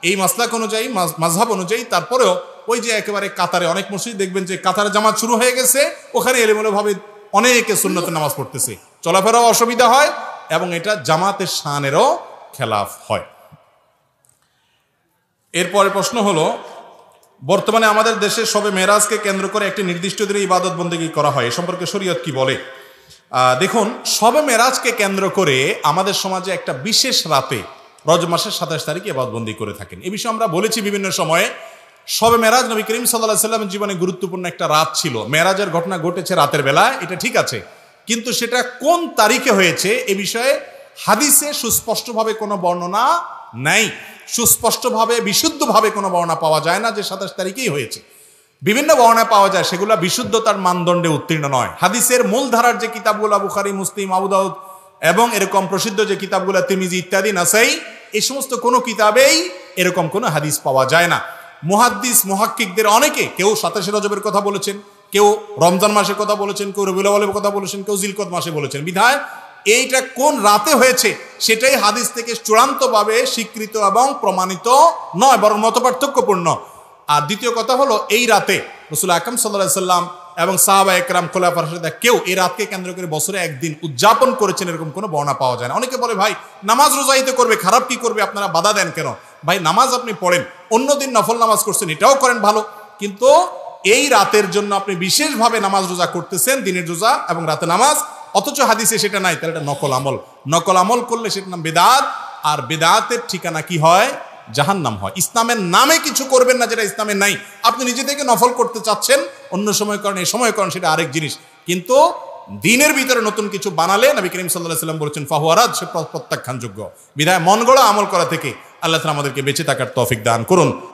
এই মাসলাক অনুযায়ী মাযহাব অনুযায়ী, তারপরেও ওই যে একেবারে কাতারে অনেক মসজিদ দেখবেন যে কাতারে জামাত শুরু হয়ে গেছে, ওখানে এলোমেলোভাবে অনেকে সুন্নতের নামাজ পড়তেছে, চলাফেরাও অসুবিধা হয় এবং এটা জামাতের শানেরও খেলাফ হয়। এরপরে প্রশ্ন হলো, বর্তমানে আমাদের দেশে শবে মেরাজকে কেন্দ্র করে একটি নির্দিষ্ট দিনে ইবাদত বন্দেগী করা হয়, এ সম্পর্কে শরীয়ত কি বলে? দেখুন, শবে মেরাজকে কেন্দ্র করে আমাদের সমাজে একটা বিশেষ রাতে রজব মাসের 27 তারিখে ইবাদতবন্দি করে থাকেন। এই বিষয়ে আমরা বলেছি বিভিন্ন সময়ে। শবে মেরাজ নবী করিম সাল্লাল্লাহু আলাইহি সাল্লামের জীবনে গুরুত্বপূর্ণ একটা রাত ছিল। মেরাজের ঘটনা ঘটেছে রাতের বেলায়, এটা ঠিক আছে, কিন্তু সেটা কোন তারিখে হয়েছে এ বিষয়ে হাদিসে সুস্পষ্টভাবে কোনো বর্ণনা নাই। সুস্পষ্টভাবে বিশুদ্ধভাবে কোনো বর্ণনা পাওয়া যায় না যে 27 তারিখেই হয়েছে। বিভিন্ন বর্ণনা পাওয়া যায়, সেগুলো বিশুদ্ধতার মানদণ্ডে উত্তীর্ণ নয়। হাদিসের মূল ধারার যে কিতাবগুলো বুখারী, মুসলিম, আবু দাউদ এবং এরকম প্রসিদ্ধ যে কিতাবগুলো তিরমিজি ইত্যাদি, নাসাই, এই সমস্ত কোনো কিতাবেই এরকম কোনো হাদিস পাওয়া যায় না। মুহাদ্দিস মুহাক্কিকদের অনেকে কেউ 27 রজবের কথা বলেছেন, কেউ রমজান মাসের কথা বলেছেন, কেউ রবিউল আউয়ালের কথা বলেছেন, কেউ জিলকদ মাসে বলেছেন। বিধায় এইটা কোন রাতে হয়েছে সেটাই হাদিস থেকে চূড়ান্তভাবে স্বীকৃত এবং প্রমাণিত নয়, বরং মতপার্থক্যপূর্ণ। আর দ্বিতীয় কথা হলো, এই রাতে রাসূল আকরাম সাল্লাল্লাহু আলাইহি সাল্লাম এবং সাহাবা একরাম খোলাফায়ে রাশিদিন কেউ এই রাতকে কেন্দ্র করে বছরে একদিন উদযাপন করেছেন এরকম কোনো বর্ণনা পাওয়া যায় না। অনেকে বলে, ভাই নামাজ রোজাইতে করবে, খারাপ কি করবে, আপনারা বাধা দেন কেন? ভাই নামাজ আপনি পড়েন, অন্যদিন নফল নামাজ করছেন, এটাও করেন ভালো, কিন্তু এই রাতের জন্য আপনি বিশেষভাবে নামাজ রোজা করতেছেন, দিনের রোজা এবং রাতে নামাজ, অথচ হাদিসে সেটা নাই, তাহলে এটা নকল আমল। নকল আমল করলে সেটার নাম বেদাত, আর বেদাতের ঠিকানা কি হয়? জাহান্নাম হয়। ইসলামের নামে কিছু করবেন না যেটা ইসলামের নাই। আপনি নিজে থেকে নফল করতে চাচ্ছেন, অন্য সময় করেন, এই সময় করেন, সেটা আরেক জিনিস। কিন্তু দিনের ভিতরে নতুন কিছু বানালে নবী করিম সাল্লাল্লাহু আলাইহি সাল্লাম বলেছেন ফাহুয়ারাদ, সে প্রত্যাখ্যানযোগ্য। বিধায় মন গড়া আমল করা থেকে আল্লাহ তাআলা আমাদেরকে বেঁচে থাকার তৌফিক দান করুন।